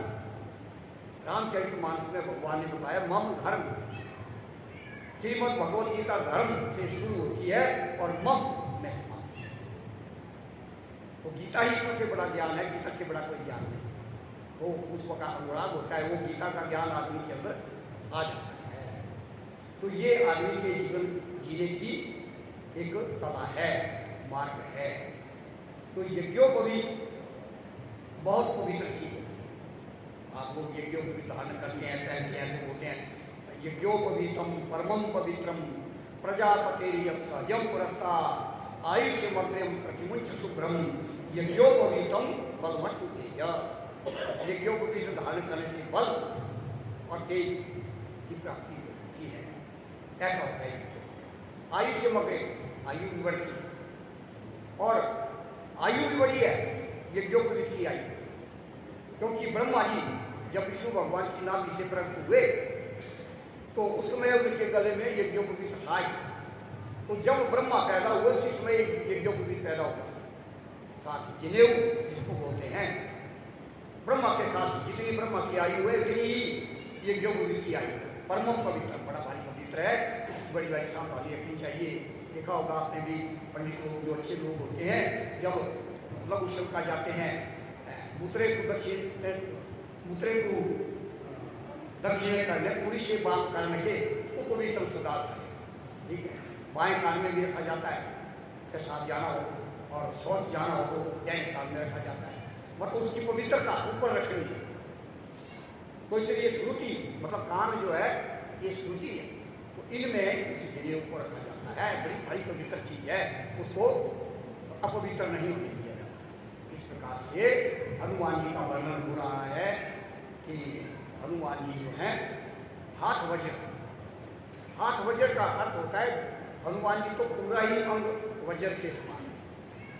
रामचरितमानस में भगवान ने बताया मम धर्म। श्रीमद् भगवद गीता धर्म से शुरू होती है और मम में समाप्त। तो गीता ही सबसे बड़ा ज्ञान है, गीता के बड़ा कोई ज्ञान नहीं। तो उसका अनुराग होता है, वो गीता का ज्ञान आदमी के अंदर आ जाता है। तो ये आदमी के जीवन जीने की एक कला है, मार्ग है। तो यज्ञों को भी बहुत पवित्र चीज है। आप लोग यज्ञों को भी धारण करते हैं, पहनते हैं, तो होते हैं यज्ञोपवीतम परमम पवित्रम प्रजापतेरियम सहजम पुरस्ता आयुष्य मग्रम प्रतिमुंच शुभ्रम यज्ञोपवीतम बलमस्तु तेज। यज्ञोपवीत धारण करने से बल और तेज की प्राप्ति होती है, ऐसा होता है। आयु से मगे, आयु भी बढ़ती है, और आयु भी बढ़ी है यज्ञोपवीत की आयु, क्योंकि ब्रह्मा जी जब विष्णु भगवान की नाभि से प्रकट हुए तो उस समय उनके गले में यज्ञोपवीत था। तो जब ब्रह्मा पैदा हुए उसी समय यज्ञोपवीत पैदा हुआ। साथ ही जनेऊ जिसको बोलते हैं, ब्रह्मा के साथ जितनी ब्रह्मा की आयु है उतनी ही यज्ञोपवीत की आयु। परम पवित्र, बड़ा भारी पवित्र है, इसकी बड़ी भारी सावधानी रखनी चाहिए। देखा होगा आपने भी, पंडित लोग जो अच्छे लोग होते हैं जब लघु शंका जाते हैं, मूत्रे को दक्षिण करने पूरी से बात करने के उपवीतम सुधार करें, ठीक है। बाएं कान में भी रखा जाता है, पेशाब जाना हो और शौच जाना हो तो दाएं कान में रखा जाता है, मतलब उसकी पवित्रता ऊपर रखनी है। तो इसलिए श्रुति मतलब कान जो है ये श्रुति है, तो इनमें इसी जरिए ऊपर रखा जाता है, बड़ी भारी पवित्र चीज है, उसको अपवित्र नहीं होने दिया जाता। इस प्रकार से हनुमान जी का वर्णन हो रहा है कि हनुमान जी जो हैं हाथ वज्र, हाथ वज्र का अर्थ होता है हनुमान जी तो पूरा ही अंग वज्र के समान।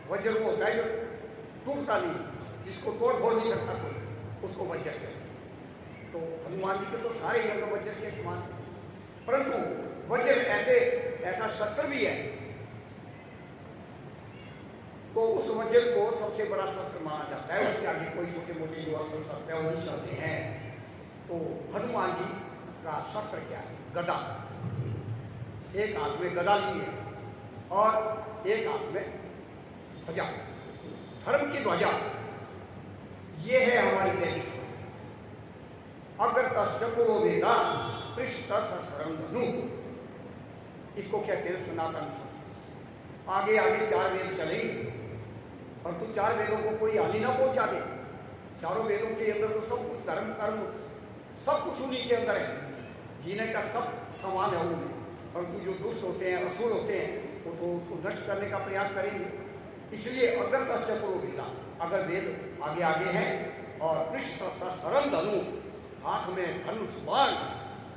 वज्र वो होता है जो टूटता नहीं, जिसको तोड़ फोड़ नहीं सकता कोई, उसको वज्र कहते हैं। तो हनुमान जी के तो सारे अंग वज्र के समान, परंतु वज्र ऐसा शस्त्र भी है, तो उस वज्र को सबसे बड़ा शस्त्र माना जाता है। उसके आगे कोई छोटे मोटे जो अस्त्र शस्त्र है वो नहीं चलते हैं। तो हनुमान जी का शस्त्र क्या है? गदा। एक हाथ में गदा ली है और एक हाथ में ध्वजा, धर्म की ध्वजा। ये है हमारी वैदिक संस्कृति। अगर तस्को वेदा पृष्ठ सशरम धनु, इसको कहते हैं सनातन संस्कृति। आगे आगे 4 वेद चलेंगे, परंतु 4 वेदों को कोई हानि ना पहुंचा दे। चारों वेदों के अंदर तो सब कुछ धर्म कर्म सब कुछ उन्हीं के अंदर है, जीने का सब समान है उनमें। परंतु जो दुष्ट होते हैं, असुर होते हैं, वो तो उसको नष्ट करने का प्रयास करेंगे। इसलिए अगर तस्को वेदा, अगर वेद आगे आगे हैं और पृष्ठ सशरम धनु, हाथ में धनुष बाण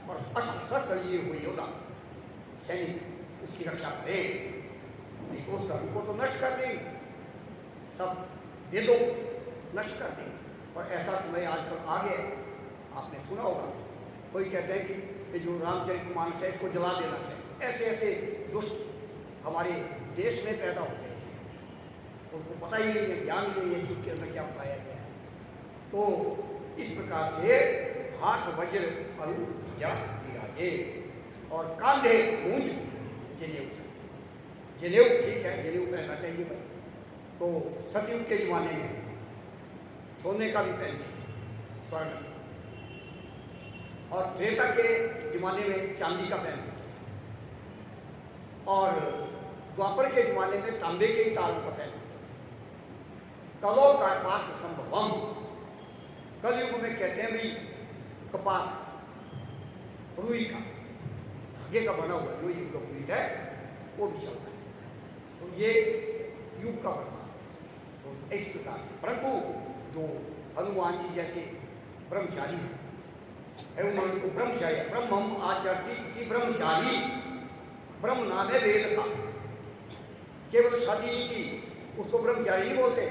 और अस्त्र शस्त्र लिए हुए योद्धा सैनिक उसकी रक्षा करे, नहीं तो उस धर्म को तो नष्ट कर देंगे, सब वेदों नष्ट कर देंगे। और ऐसा समय आजकल आ गया, आपने सुना होगा, कोई कहते हैं कि जो रामचरितमानस है इसको जला देना चाहिए। ऐसे ऐसे दुष्ट हमारे देश में पैदा हो गए, उनको पता ही नहीं है, ज्ञान नहीं है कि उसके अंदर क्या बताया गया है। तो इस प्रकार से हाथ वज्र अनु ध्वजा विराजे और कांधे मूंज जनेऊ। जनेऊ ठीक है, जनेऊ पहनना चाहिए भाई। तो सतयुग के जमाने में सोने का भी पहनते थे, स्वर्ण, और त्रेता के जमाने में चांदी का पहनते थे, और द्वापर के जमाने में तांबे के ही तारों का पहनते थे। कलो कार्पास संभवम, कलयुग में कहते हैं भाई कपास, रुई का, धागे का बना हुआ जो युग रुई है वो भी चलता है। तो ये युग का बना तो इस प्रकार से। परंतु जो हनुमान जी जैसे ब्रह्मचारी है, उनको ब्रह्मचारी, ब्रह्मम आचरती इति ब्रह्मचारी, ब्रह्म नाम है वेद का, केवल शादी नहीं की उसको ब्रह्मचारी नहीं बोलते।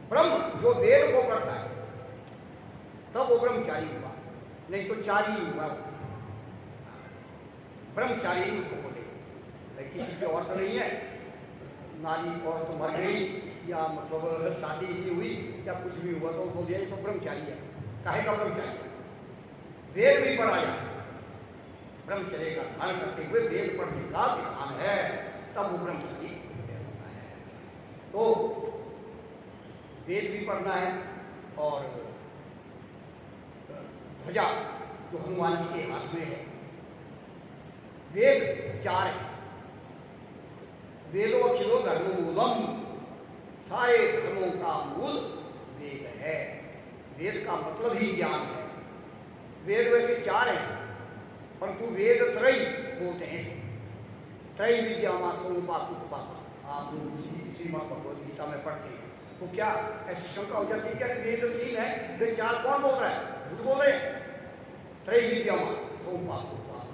ब्रह्म जो वेद को करता है तब वो ब्रह्मचारी हुआ, नहीं तो चारी हुआ। ब्रह्मचारी ही उसको बोले। किसी की औरत नहीं है, नारी औरत तो मर गई या मतलब शादी नहीं हुई या कुछ भी हुआ तो बोलिए तो ब्रह्मचारी है। काहे का ब्रह्मचारी? वेद भी पढ़ाया, ब्रह्मचर्य का धारण करते हुए वेद पढ़ने का विधान है, तब वो ब्रह्मचारी होता है। तो वेद भी पढ़ना है और ध्वजा जो हनुमान जी के हाथ में है। वेद 4 है, वेदो अखिलो धर्म मूलम, सारे धर्मों का मूल वेद है। वेद का मतलब ही ज्ञान है। वेद वैसे 4 हैं, परंतु वेद त्रय बोलते हैं। त्रय विद्यामासोपाकुत्पाक, आप लोग श्रीमद् भगवद गीता में पढ़ते हैं तो क्या ऐसी शंका हो जाती है क्या वेद 3 है, वेद 4 कौन बोल रहा है? झूठ बोल रहे हैं। त्रय विद्यामान सोमपाकुत्पाक,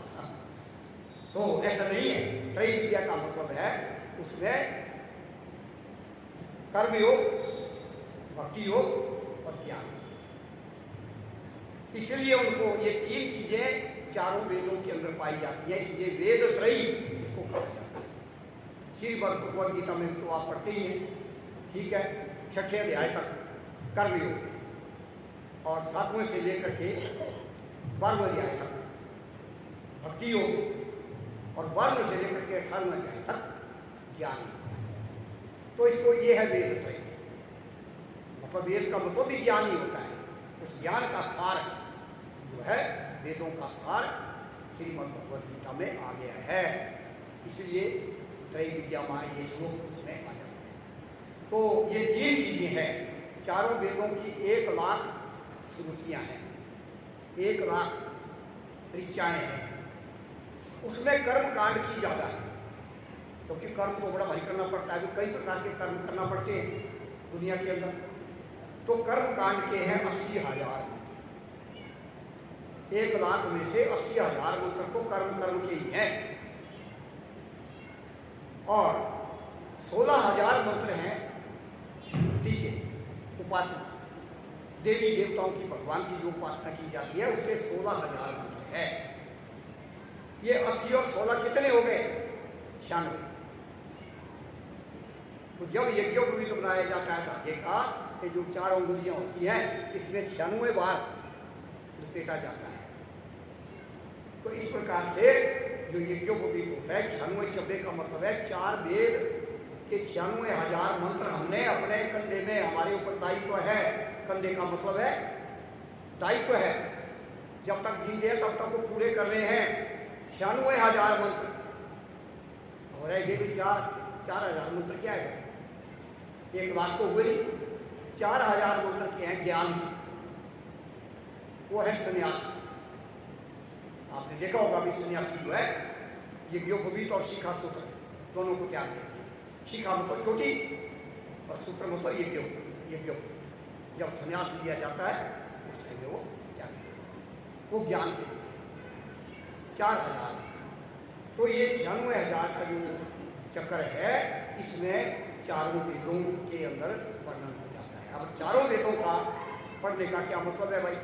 तो ऐसा नहीं है। त्रय विद्या का मतलब है उसमें कर्मयोग, भक्ति योग और ज्ञान। इसलिए उनको ये तीन चीजें चारों वेदों के अंदर पाई जाती है, इसलिए वेद त्रयी इसको कहा जाता है। श्री भगवद गीता में तो आप पढ़ते ही हैं, ठीक है, 6ठे अध्याय तक कर्मयोग और 7वें से लेकर के 12वें अध्याय तक भक्ति योग और 12वें से लेकर के 18वें अध्याय तक ज्ञान। तो इसको ये है वेद त्रयी। मतलब वेद का मतलब भी ज्ञान ही होता है। उस ज्ञान का सार जो है, वेदों का सार श्रीमद् भगवद गीता में आ गया है। इसलिए त्रय विद्या मां ये श्लोक उसमें आ जाता है। तो ये तीन चीजें हैं। चारों वेदों की 1 लाख श्रुतियां हैं, 1 लाख ऋचाएं हैं। उसमें कर्म कांड की ज्यादा है, क्योंकि कर्म को बड़ा भारी करना पड़ता है। कई प्रकार के कर्म करना पड़ते हैं दुनिया के अंदर। तो कर्म कांड के हैं 80,000। 1 लाख में से 80,000 मंत्र तो कर्म के ही हैं और 16,000 मंत्र हैं भक्ति के, उपासना, देवी देवताओं की, भगवान की जो उपासना की जाती है उसके 16,000 मंत्र है। ये 80 और 16 कितने हो गए? 96। तो जब यज्ञोपवीत बनाया जाता है धागे का, ये जो 4 अंगुलियां होती हैं, इसमें 96 बार लपेटा जाता है। तो इस प्रकार से जो यज्ञोपवीत होता है, 96 चब्बे का मतलब है 4 वेद के 96,000 मंत्र हमने अपने कंधे में, हमारे ऊपर दायित्व है। कंधे का मतलब है दायित्व है, जब तक जिंदे हैं तब तक वो पूरे करने हैं। 96,000 मंत्र और है ये भी 4,000 मंत्र क्या है? 1 लाख तो हुए नहीं, 4,000 मंत्र के हैं ज्ञान की। वो है सन्यासी। आपने देखा होगा भी सन्यासी जो है यज्ञोपवीत और शिखा सूत्र दोनों को त्याग देते हैं। शिखा मतलब छोटी और सूत्र मतलब यज्ञ। जब सन्यास लिया जाता है उस टाइम में वो त्याग देते हैं। वो ज्ञान के 4,000। तो ये 96,000 का जो चक्कर है, इसमें चारों वेदों के अंदर वर्णन हो जाता है। अब चारों वेदों का पढ़ने का क्या मतलब है भाई?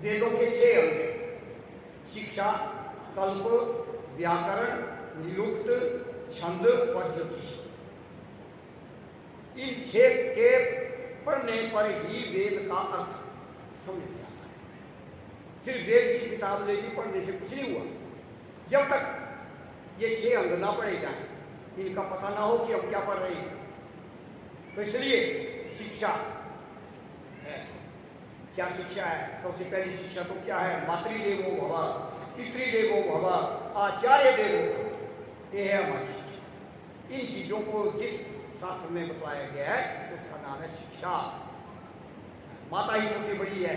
वेदों के 6 अंग हैं: शिक्षा, कल्प, व्याकरण, निरुक्त, छंद और ज्योतिष। इन 6 के पढ़ने पर ही वेद का अर्थ समझ जाता है। सिर्फ वेद की किताब लेके पढ़ने से कुछ नहीं हुआ। जब तक ये 6 अंग ना पढ़े जाए, इनका पता ना हो कि हम क्या पढ़ रहे हैं। तो इसलिए शिक्षा है। क्या शिक्षा है? सबसे पहली शिक्षा तो क्या है? मातृदेवो भव, पितृदेवो भव, आचार्य देवो भव। ये है हमारी शिक्षा। इन चीजों को जिस शास्त्र में बताया गया है उसका नाम है शिक्षा। माता ही सबसे बड़ी है,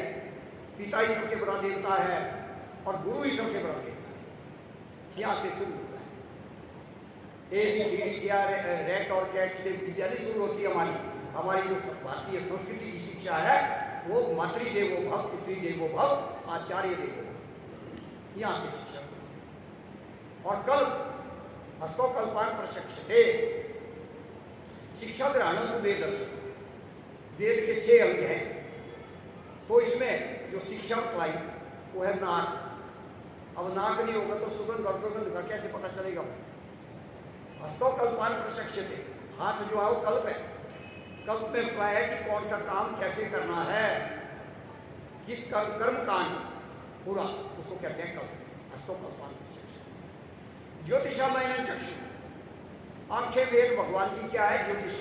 पिता ही सबसे बड़ा देवता है और गुरु ही सबसे बड़ा देवता है। यहाँ से शुरू होता है। ABCD से रैट और कैट से विद्या नहीं शुरू होती है हमारी जो भारतीय संस्कृति की शिक्षा है वो मातृदेवो भव, पितृदेवो भव, आचार्य देवो भव। यहाँ से शिक्षा शुरू। और कल्प हस्तो कल्पान प्रचक्षते। शिक्षा ग्रहणम तो वेदस्य। वेद के 6 अंग हैं। तो इसमें जो शिक्षा अप्लाई वो है नाक। अब नाक नहीं होगा तो सुगंध और दुर्गंध का कैसे पता चलेगा? हस्तो कल्पान प्रचक्षते। हाथ जो है वो कल्प है। कल्प में अप्लाई है कि कौन सा काम कैसे करना है, किस कर्म कांड पूरा, उसको कहते हैं कल्प। हस्तो कल्पान प्रचक्षते। ज्योतिषामय चक्षु। आंखें वेद भगवान की क्या है? ज्योतिष।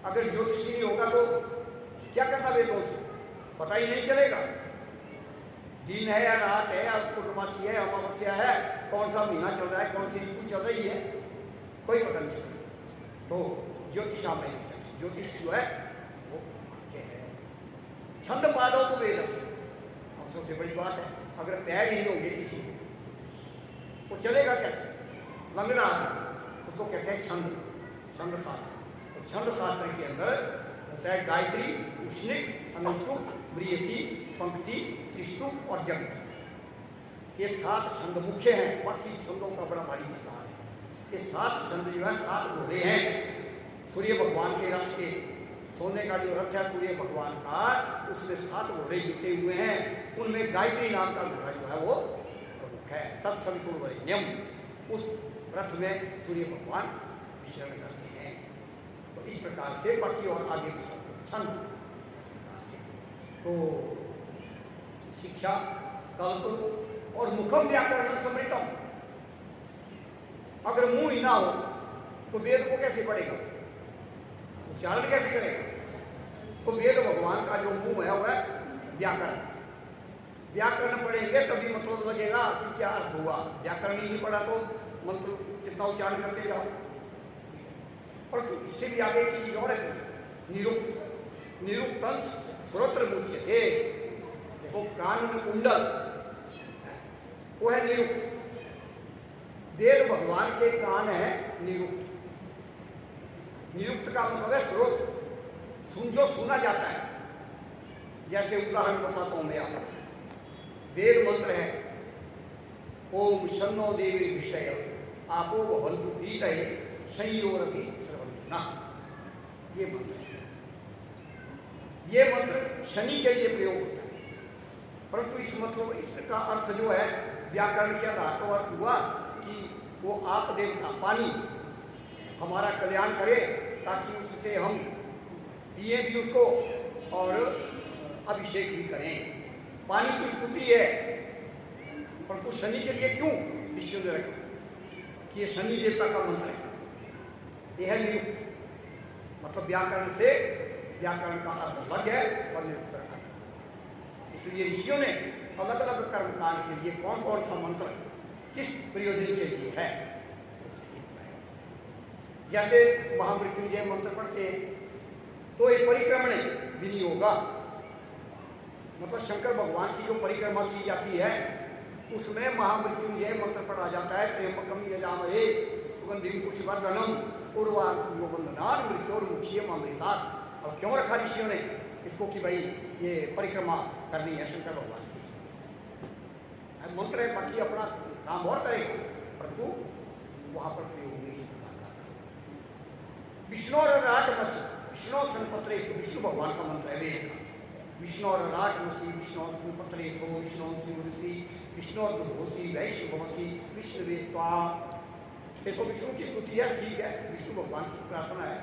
अगर ज्योतिष नहीं होगा तो क्या करना वेदों से? पता ही नहीं चलेगा। दिन है या रात है या पूर्णमासी है, अमावस्या है, कौन सा महीना चल रहा है, कौन सी ऋतु चल रही है, कोई पता नहीं चलेगा। तो ज्योतिषामय चक्षु, ज्योतिष जो है वो आंखें है। छंद पादों तो वेद से। सबसे बड़ी बात है, अगर पैर ही नहीं होंगे किसी को, वो चलेगा कैसे? लंगड़ा उसको कहते हैं छंद, छंद शास्त्र। तो छंद शास्त्र के अंदर होता है गायत्री, उष्णिक, अनुष्टुप, म्रियति, पंक्ति, त्रिष्टुप और जगति। ये 7 छंद मुख्य हैं, बाकी छंदों का बड़ा भारी विस्तार है। ये 7 छंद जो है 7 घोड़े हैं सूर्य भगवान के रथ के। सोने का जो रथ है सूर्य भगवान का, उसमें 7 घोड़े जुटे हुए हैं। उनमें गायत्री नाम का घोड़ा जो है वो प्रमुख है। तत्सवितुर्वरेण्यम, उस रथ में सूर्य भगवान विचरण करते हैं। तो इस प्रकार से बाकी और आगे छंद तो शिक्षा, कल्प और मुखम व्याकरण समृतम। अगर मुंह ही ना हो तो वेद को कैसे पढ़ेगा, उच्चारण कैसे करेगा? तो वेद भगवान का जो मुंह है वह व्याकरण। व्याकरण पढ़ेंगे तभी मतलब लगेगा कि क्या अर्थ हुआ। व्याकरण ही नहीं पढ़ा तो मंत्र कितना उच्चारण करते जाओ। और तो इससे भी आगे एक चीज और है, निरुक्त। निरुक्तन श्रोत्र मुच्यते। देखो कान में कुंडल वो है निरुक्त। वेद भगवान के कान है निरुक्त। निरुक्त का मतलब है स्रोत, जो सुना जाता है। जैसे उदाहरण बताता हूं मैं आपको, वेद मंत्र है ओम शन्नो देवी विषय आपो भवन्तु पीतये संयोरभि श्रवन्ना। ये मंत्र है। ये मंत्र शनि के लिए प्रयोग होता है, परंतु इस मतलब इसका अर्थ जो है व्याकरण के आधार तो अर्थ हुआ कि वो आप देवता पानी हमारा कल्याण करे, ताकि उससे हम पिए भी उसको और अभिषेक भी करें। पानी की स्तुति है, परंतु शनि के लिए क्यों विष्णु ने रखा कि ये शनि देवता का मंत्र है। यह है निरुक्त, मतलब व्याकरण से व्याकरण का अर्थ अलग है और निरुक्त का। इसलिए ऋषियों ने अलग अलग कर्मकांड के लिए कौन कौन सा मंत्र किस प्रयोजन के लिए है। जैसे महामृत्युंजय मंत्र पढ़ते तो एक परिक्रमणे विनियोगा, मतलब शंकर भगवान की जो परिक्रमा की जाती है उसमें महामृत्युंजय मंत्र पढ़ा जाता है। त्र्यंबकम यजामहे सुगंधिम पुष्टिवर्धनम उर्वारुकमिव बन्धनात् मृत्योर्मुक्षीयम् अमृतात्। और क्यों रखा ऋषियों ने इसको कि भाई ये परिक्रमा करनी है शंकर भगवान की। मंत्र है, बाकी अपना काम और करेगा, परंतु वहां पर प्रयोग नहीं इस प्रकार का। विष्णु और राजमसी, विष्णु संपत्रे, विष्णु भगवान का मंत्र है वेद का। विष्णु और राजमसी, विष्णु संपत्रे, विष्णु सिंहसी, विष्णु दुर्भोसी, वैश्वसी, विष्णु वेत्वा। ये तो विष्णु की स्तुति है, ठीक है, विष्णु भगवान की प्रार्थना है।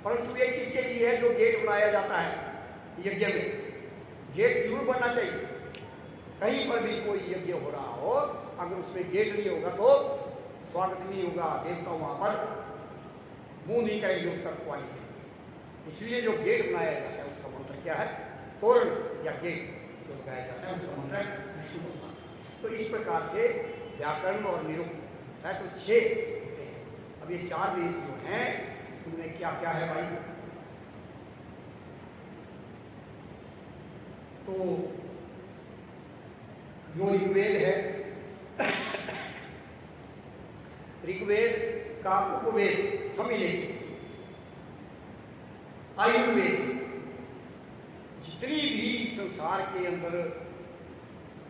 परंतु ये किसके लिए है? जो गेट बनाया जाता है यज्ञ में, गेट जरूर बनना चाहिए। कहीं पर भी कोई यज्ञ हो रहा हो, अगर उसमें गेट नहीं होगा तो स्वागत नहीं होगा। देवता वहां पर मुंह नहीं करेंगे उसका रखवाली के। इसलिए जो गेट बनाया जाता है उसका मंत्र क्या है? तोरण या गेट जो लगाया जाता है उसका मंत्र है विष्णु भगवान। तो इस प्रकार से व्याकरण और निरुक्त है तो 6 होते हैं। अब ये 4 वेद जो हैं उनमें क्या क्या है भाई? तो जो ऋग्वेद है, ऋग्वेद का उपवेद सम्मिलित, आयुर्वेद, जितनी भी संसार के अंदर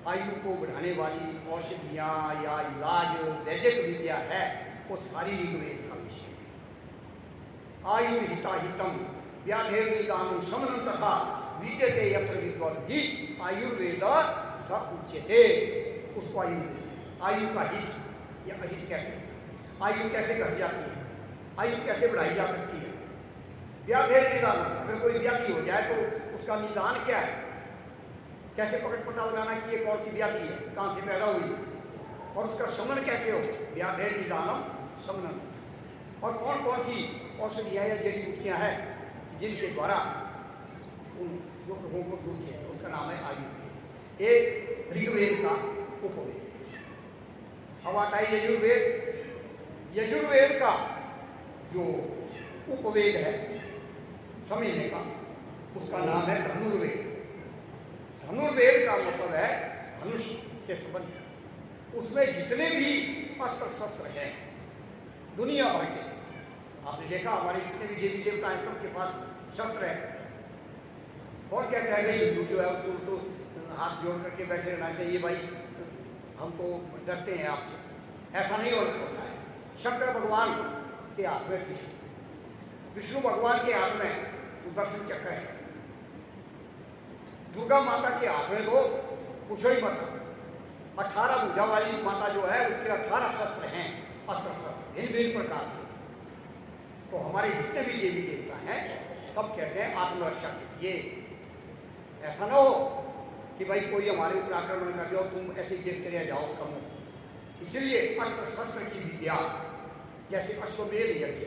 आयु को बढ़ाने वाली औषधियां या इलाज वैदिक विद्या है वो सारी ऋग्वेद का विषय है। आयु हिता हितम व्याधेर निदान शमनम तथा विद्यते यत्र विद्वद्भि आयुर्वेद स उच्यते। उसको आयु का हित या अहित कैसे, आयु कैसे घट जाती है, आयु कैसे बढ़ाई जा सकती है। व्याधेर निदान, अगर कोई व्याधि हो जाए तो उसका निदान क्या है, कैसे पता लगाना कि ये कौन सी व्याधि है, कहाँ से पैदा हुई, और उसका शमन कैसे हो। व्याधेर निदानम शमनम। और कौन कौन सी औषधियाँ या जड़ी बूटियाँ हैं जिनके द्वारा उन जो रोगों को दूर किया, उसका नाम है आयुर्वेद। एक ऋग्वेद का उपवेद। अब आता है यजुर्वेद। यजुर्वेद का जो उपवेद है समझने का, उसका नाम है धनुर्वेद। धनुर्वेद का मतलब है धनुष से संबंधित। उसमें जितने भी अस्त्र शस्त्र हैं दुनिया भर के, आपने देखा हमारे जितने भी देवी देवता हैं सबके पास शस्त्र है। कौन कहता है नहीं हिंदू जो है उसको तो हाथ जोड़ करके बैठे रहना चाहिए भाई, हम तो डरते हैं आपसे, ऐसा नहीं होता है। शंकर भगवान के हाथ में विष्णु भगवान के हाथ में सुदर्शन चक्र है, दुर्गा माता के हाथ में तो कुछ ही मत, 18 भुजा वाली माता जो है उसके 18 शस्त्र हैं, अस्त्र शस्त्र भिन्न भिन्न प्रकार के। तो हमारे जितने भी देवी देवता हैं सब कहते हैं आत्मरक्षा के लिए। ऐसा ना हो कि भाई कोई हमारे ऊपर आक्रमण कर दिया और तुम ऐसे ही देखते रह जाओ उसका मुंह। इसीलिए अस्त्र शस्त्र की विद्या, जैसे अश्वमेध यज्ञ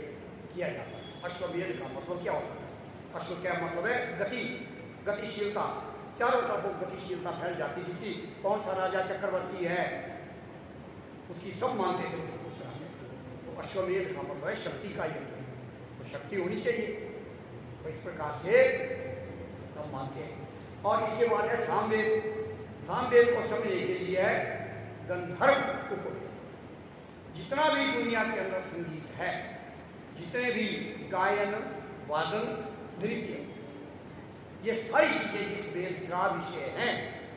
किया जाता है। अश्वमेध का मतलब क्या होता है? अश्व क्या मतलब है? गति, गतिशीलता, चारों तरफ गतिशीलता फैल जाती थी कि कौन सा राजा चक्रवर्ती है, उसकी सब मानते थे उसको दूसरा। तो अश्वमेध का मतलब है शक्ति का यज्ञ, तो शक्ति होनी चाहिए। तो इस प्रकार से सब मानते हैं। और इसके बाद है सामवेद। सामवेद को समझने के लिए है गंधर्व उपवेद। जितना भी दुनिया के अंदर संगीत है, जितने भी गायन, वादन, नृत्य, ये सारी चीजें जिस वेद का विषय हैं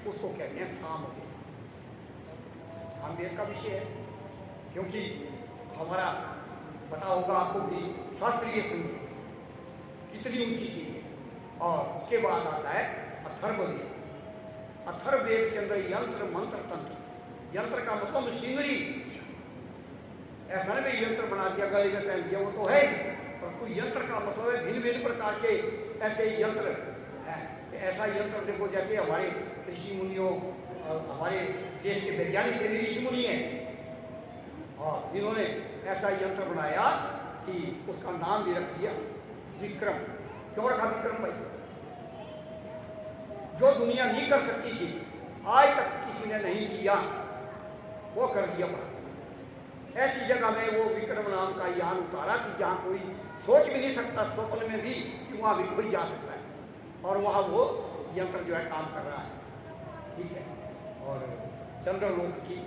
उसको कहते हैं सामवेद। सामवेद का विषय है क्योंकि हमारा पता होगा आपको कि शास्त्रीय संगीत कितनी ऊंची चीज है। और उसके बाद आता है अथर्ववेद। अथर्ववेद के अंदर यंत्र, मंत्र, तंत्र। यंत्र का मतलब मशीनरी, ऐसा नहीं यंत्र बना दिया गले में पहन दिया, वो तो है, पर कोई यंत्र का मतलब है भिन्न भिन्न प्रकार के ऐसे यंत्र हैं। ऐसा यंत्र देखो जैसे हमारे ऋषि मुनियों, हमारे देश के वैज्ञानिक के ऋषि मुनि हैं, और जिन्होंने ऐसा यंत्र बनाया कि उसका नाम भी रख दिया विक्रम। क्यों रखा विक्रम भाई? जो दुनिया नहीं कर सकती थी, आज तक किसी ने नहीं किया, वो कर दिया भारत। ऐसी जगह में वो विक्रम नाम का यान उतारा कि जहाँ कोई सोच भी नहीं सकता स्वप्न में भी कि वहाँ भी कोई जा सकता है, और वहाँ वो यंत्र जो है काम कर रहा है। ठीक है। और चंद्रलोक की,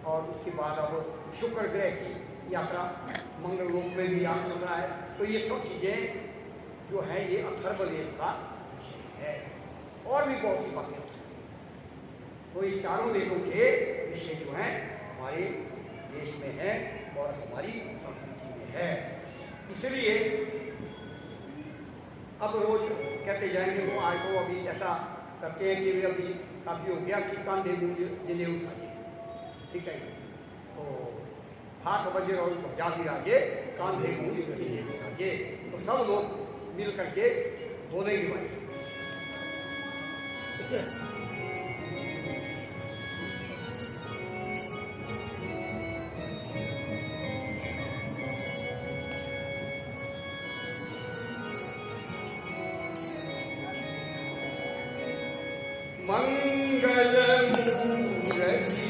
और उसके बाद अब शुक्र ग्रह की यात्रा, मंगल लोक में भी यान चल रहा है। तो ये सब चीजें जो है ये अथर्ववेद का विषय है। और भी बहुत सी बातें हैं। तो ये चारों वेदों के विषय जो हैं हमारे देश में है और हमारी संस्कृति में है। इसलिए अब रोज कहते जाएंगे वो आज तो अभी ऐसा करते हैं कि अभी काफी हो गया कि कांधे जिले उठाइए। ठीक है। तो हाथ बजे और ध्वजा विराजे, कांधे जिले उठाइए। तो सब लोग मिल करके बोलेंगे भाई। मंगल मूर्ति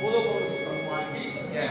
बोलो बोलो भगवान की जय।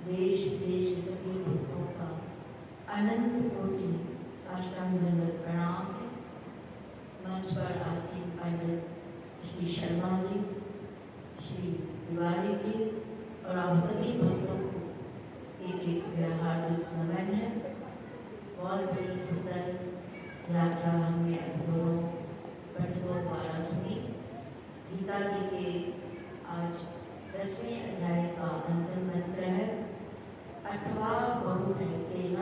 देश विदेश के सभी भक्तों का अनंत कोटि साष्टांग दंडवत प्रणाम है। मंच पर आसीन पंडित श्री शर्मा जी, श्री तिवारी जी और आप सभी भक्तों को एक मेरा हार्दिक नमन है। बहुत बड़ी सुंदर यात्रा हमने दोनों पंडितों द्वारा सुनी। गीता जी के आज 10वें अध्याय का अंतिम मंत्र है, अथवा बहुधैतेन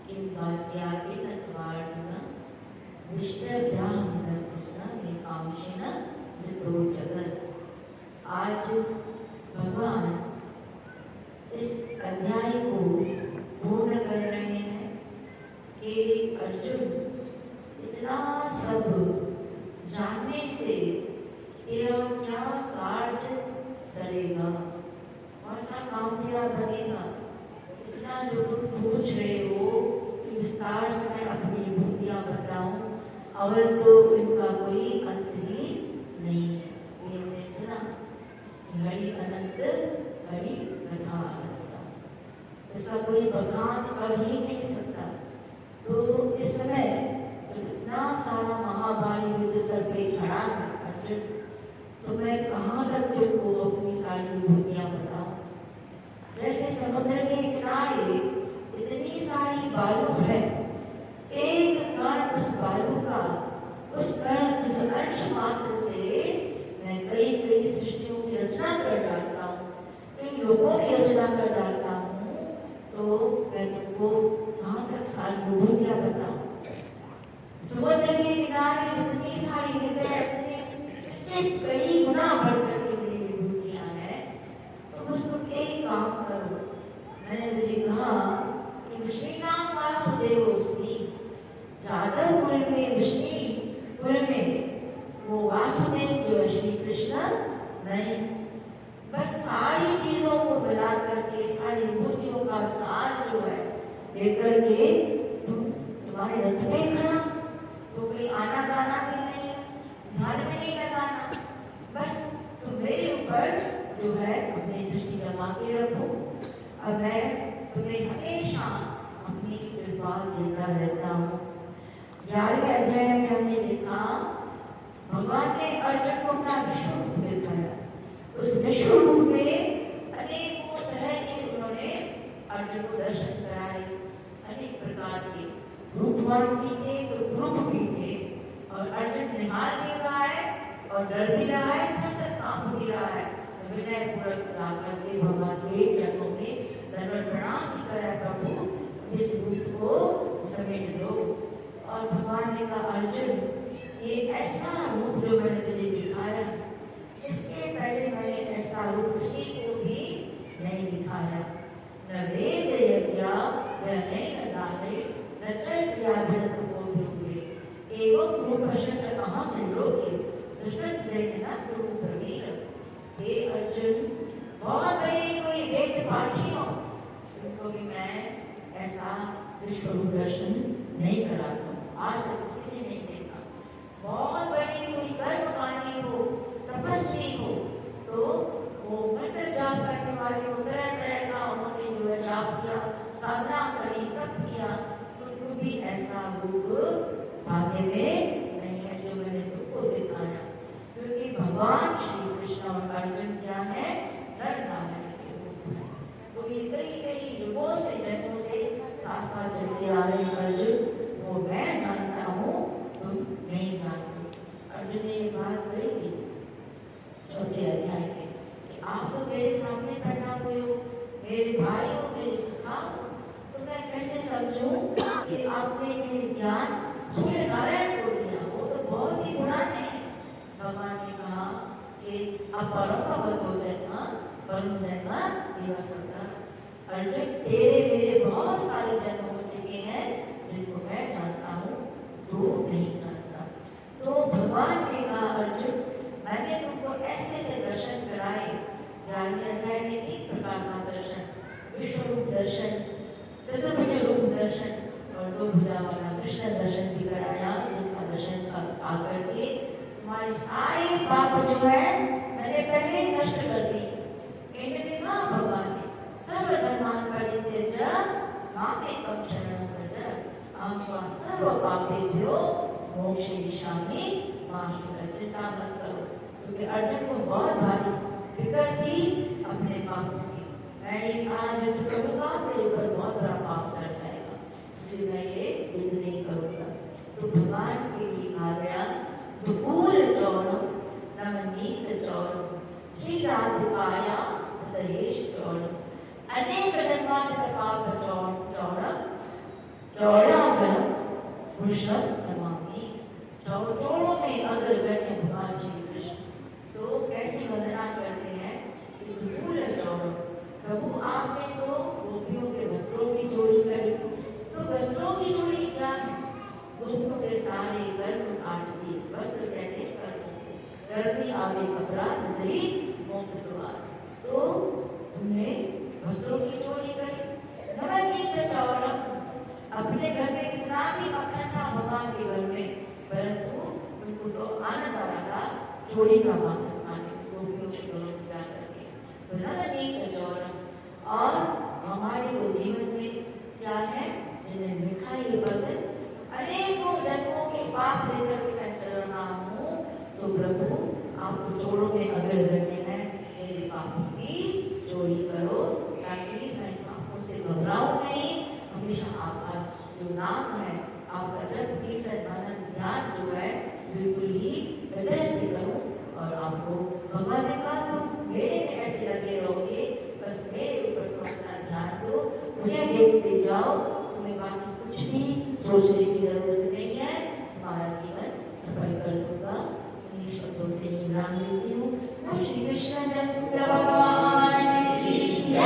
किं वाक्यातेन अथवार्जुन विष्टभ्यामकृष्ण एकांशेन सिद्धो जगत्। आज भगवान इस अध्याय को पूर्ण कर रहे हैं कि अर्जुन इतना सब जानने से तेरा क्या कार्य सरेगा, कौन सा काम तेरा बनेगा। इतना जो तुम पूछ रहे हो कि विस्तार से मैं अपनी भूतियाँ बताऊं, अवल तो इनका कोई अंत ही नहीं है। ये हमने सुना, हरि अनंत हरि कथा अनंत, इसका कोई बखान कर ही नहीं सकता। तो इस समय इतना सारा महाभारी युद्ध सर पे खड़ा है अर्जुन, तो मैं कहाँ तक तुमको अपनी सारी विभूतियाँ बताऊं। जैसे समुद्र के किनारे इतनी सारी बालू है, एक कण उस बालू का, उस कण उस अंश मात्र से मैं कई कई सृष्टियों की रचना कर डालता हूँ, कई लोगों की रचना कर डालता हूँ। तो मैं तुमको कहाँ तक सारी विभूतियाँ बताऊं। समुद्र के किनारे जितनी सारी हृदय इससे कई गुना बढ़कर के मेरी विभूतियाँ हैं। तो बस तुम एक काम करो, मैंने मुझे कहा कि श्रीनाम वासुदेवोस्मि, यादव कुल में विष्णु कुल में वो वासुदेव जो श्री कृष्ण नहीं। बस सारी चीजों को मिला करके सारी विभूतियों का सार जो है लेकर के तुम्हारे रथ में खड़ा, तो कोई आना बाकी रखूं और मैं तुम्हें हमेशा अपनी कृपा देता रहता हूँ। 11वें अध्याय में हमने देखा भगवान ने अर्जुन को अपना विश्व रूप दिखाया। उस विश्व रूप में अनेकों तरह के उन्होंने अर्जुन को दर्शन कराए। अनेक प्रकार के रूपवान भी थे, तो ग्रुप भी थे, और अर्जुन निहाल भी रहा है और डर भी रहा है, थर कांप भी रहा है। विनय पूर्वक जाकर के भगवान के चरणों में दंडवत प्रणाम भी करा, प्रभु इस रूप को समेट लो। और भगवान ने कहा अर्जुन ये ऐसा रूप जो मैंने तुझे दिखाया, इसके पहले मैंने ऐसा रूप किसी को भी नहीं दिखाया। न वेद यज्ञ न दाने न चैत्याभिरत कोटिरुगे एवं रूपशत अहं लोके दुष्टजनना प्रवीण। हे अर्जुन, बहुत बड़े कोई वेद पाठी हो, उनको भी मैं ऐसा विश्व रूप दर्शन नहीं कराता हूँ, आज तक किसी ने नहीं देखा। बहुत बड़ी कोई कर्मकांडी हो, तपस्वी हो, तो वो मंत्र जाप करने वाले हो, तरह तरह का उन्होंने जो है जाप किया, साधना करी, तप किया, उनको भी ऐसा रूप भाग्य में नहीं है जो मैंने तुमको दिखाया। क्योंकि भगवान श्री कृष्ण और अर्जुन क्या है, नर नारायण के रूप है। तो ये कई कई युगों से जन्मों से साथ साथ चलते आ रहे अर्जुन, वो मैं जानता हूँ, तुम नहीं जानते। अर्जुन ने ये बात कही थी 4थे अध्याय में कि आप तो मेरे सामने पैदा हुए हो, मेरे भाई हो, मेरे सखा हो, तो मैं कैसे समझूं कि आपने ये ज्ञान सूर्य नारायण को दिया, वो तो बहुत ही पुराने हैं। भगवान ने कहा कि अपरमभवतो जन्म परम जन्म एव सदा। अर्जुन तेरे मेरे बहुत सारे जन्म हो चुके हैं जिनको मैं जानता हूँ, तू नहीं जानता। तो भगवान ने कहा अर्जुन मैंने तुमको ऐसे ऐसे दर्शन कराए। 11वें अध्याय में 3 प्रकार का दर्शन, विश्व रूप दर्शन, चतुर्भुज रूप दर्शन और 2 भुजा वाला कृष्ण दर्शन भी कराया, जिनका दर्शन आकर के तुम्हारे सारे पाप जो है मैंने पहले ही नष्ट कर दी। इन्होंने कहा भगवान ने सर्व धर्मान परित्यज मामेकं शरणं व्रज अहं त्वा सर्व पापेभ्यो मोक्षयिष्यामि मा शुचः। चिंता मत करो, क्योंकि अर्जुन को बहुत भारी फिक्र थी अपने पापों की। मैं ये सारा युद्ध करूंगा, मेरे ऊपर बहुत बड़ा पाप चढ़ जाएगा, इसलिए मैं ये युद्ध नहीं करूंगा। तो भगवान के लिए कहा गया दुकूल चौरम नवनीत चौरम श्रीराधिकाया तहेश चौरम अनेक जन्मांतर पाप चौरम चौड़ागरम पुरुषम नमामि। चौड़ों में अगर गण्य भगवान श्री कृष्ण तो कैसी वंदना करते हैं कि दुकूल चौरम, प्रभु आपने तो गोपियों के वस्त्रों की जोड़ी करी, तो वस्त्रों की जोड़ी क्या है, गोपियों के सारे गर्भ काट दिए, वस्त्र कहते गर्भी आगे कपड़ा नदरी मुक्त द्वार, तो तुमने वस्त्रों की जोड़ी करी। नवनीत चौरम, अपने घर में कितना भी मक्खन था भगवान के घर में, परंतु उनको तो आनंद आया था जोड़ी का माखन खाने, गोपियों के घरों में जा करके। तो नवनीत चौरम, और हमारे वो जीवन में क्या है जिन्हें लिखा ये बदल अनेकों जन्मों के पाप लेकर के मैं चल रहा हूँ, तो प्रभु आप तो जोड़ों में अगर लगे हैं, मेरे पापों की जोड़ी करो, ताकि मैं पापों से घबराऊं नहीं। हमेशा आपका जो नाम है, आपका जप कीर्तन मनन ध्यान जो है बिल्कुल ही हृदय से करूं, और आपको भगवान ने कहा तुम मेरे में ऐसे लगे रहोगे, बस मेरे ऊपर तो अपना ध्यान दो, मुझे देखते जाओ, तुम्हें बाकी कुछ भी सोचने की जरूरत नहीं है, तुम्हारा जीवन सफल कर दूंगा। इन्हीं शब्दों से ही नाम लेती हूँ। श्री कृष्ण जन्म भगवान की जय,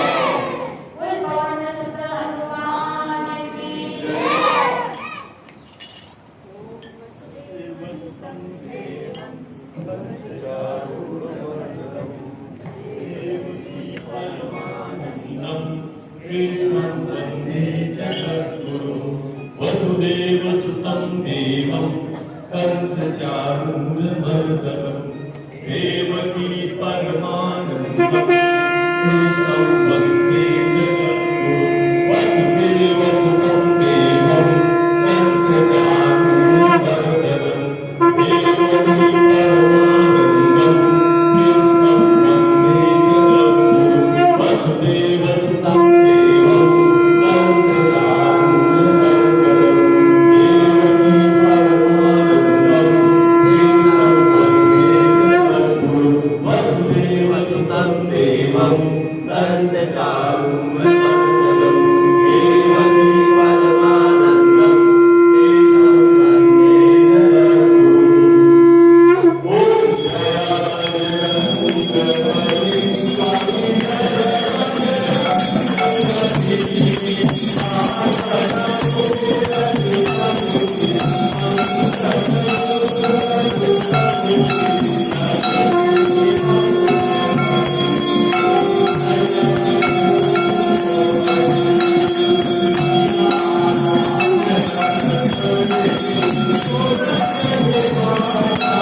बोल पवन सुत हनुमान की जय। कृष्णं वन्दे जगद्गुरुं वसुदेवसुतं देवं कंसचाणूरमर्दनं देवकी परमानन्दं कृष्णं Thank you.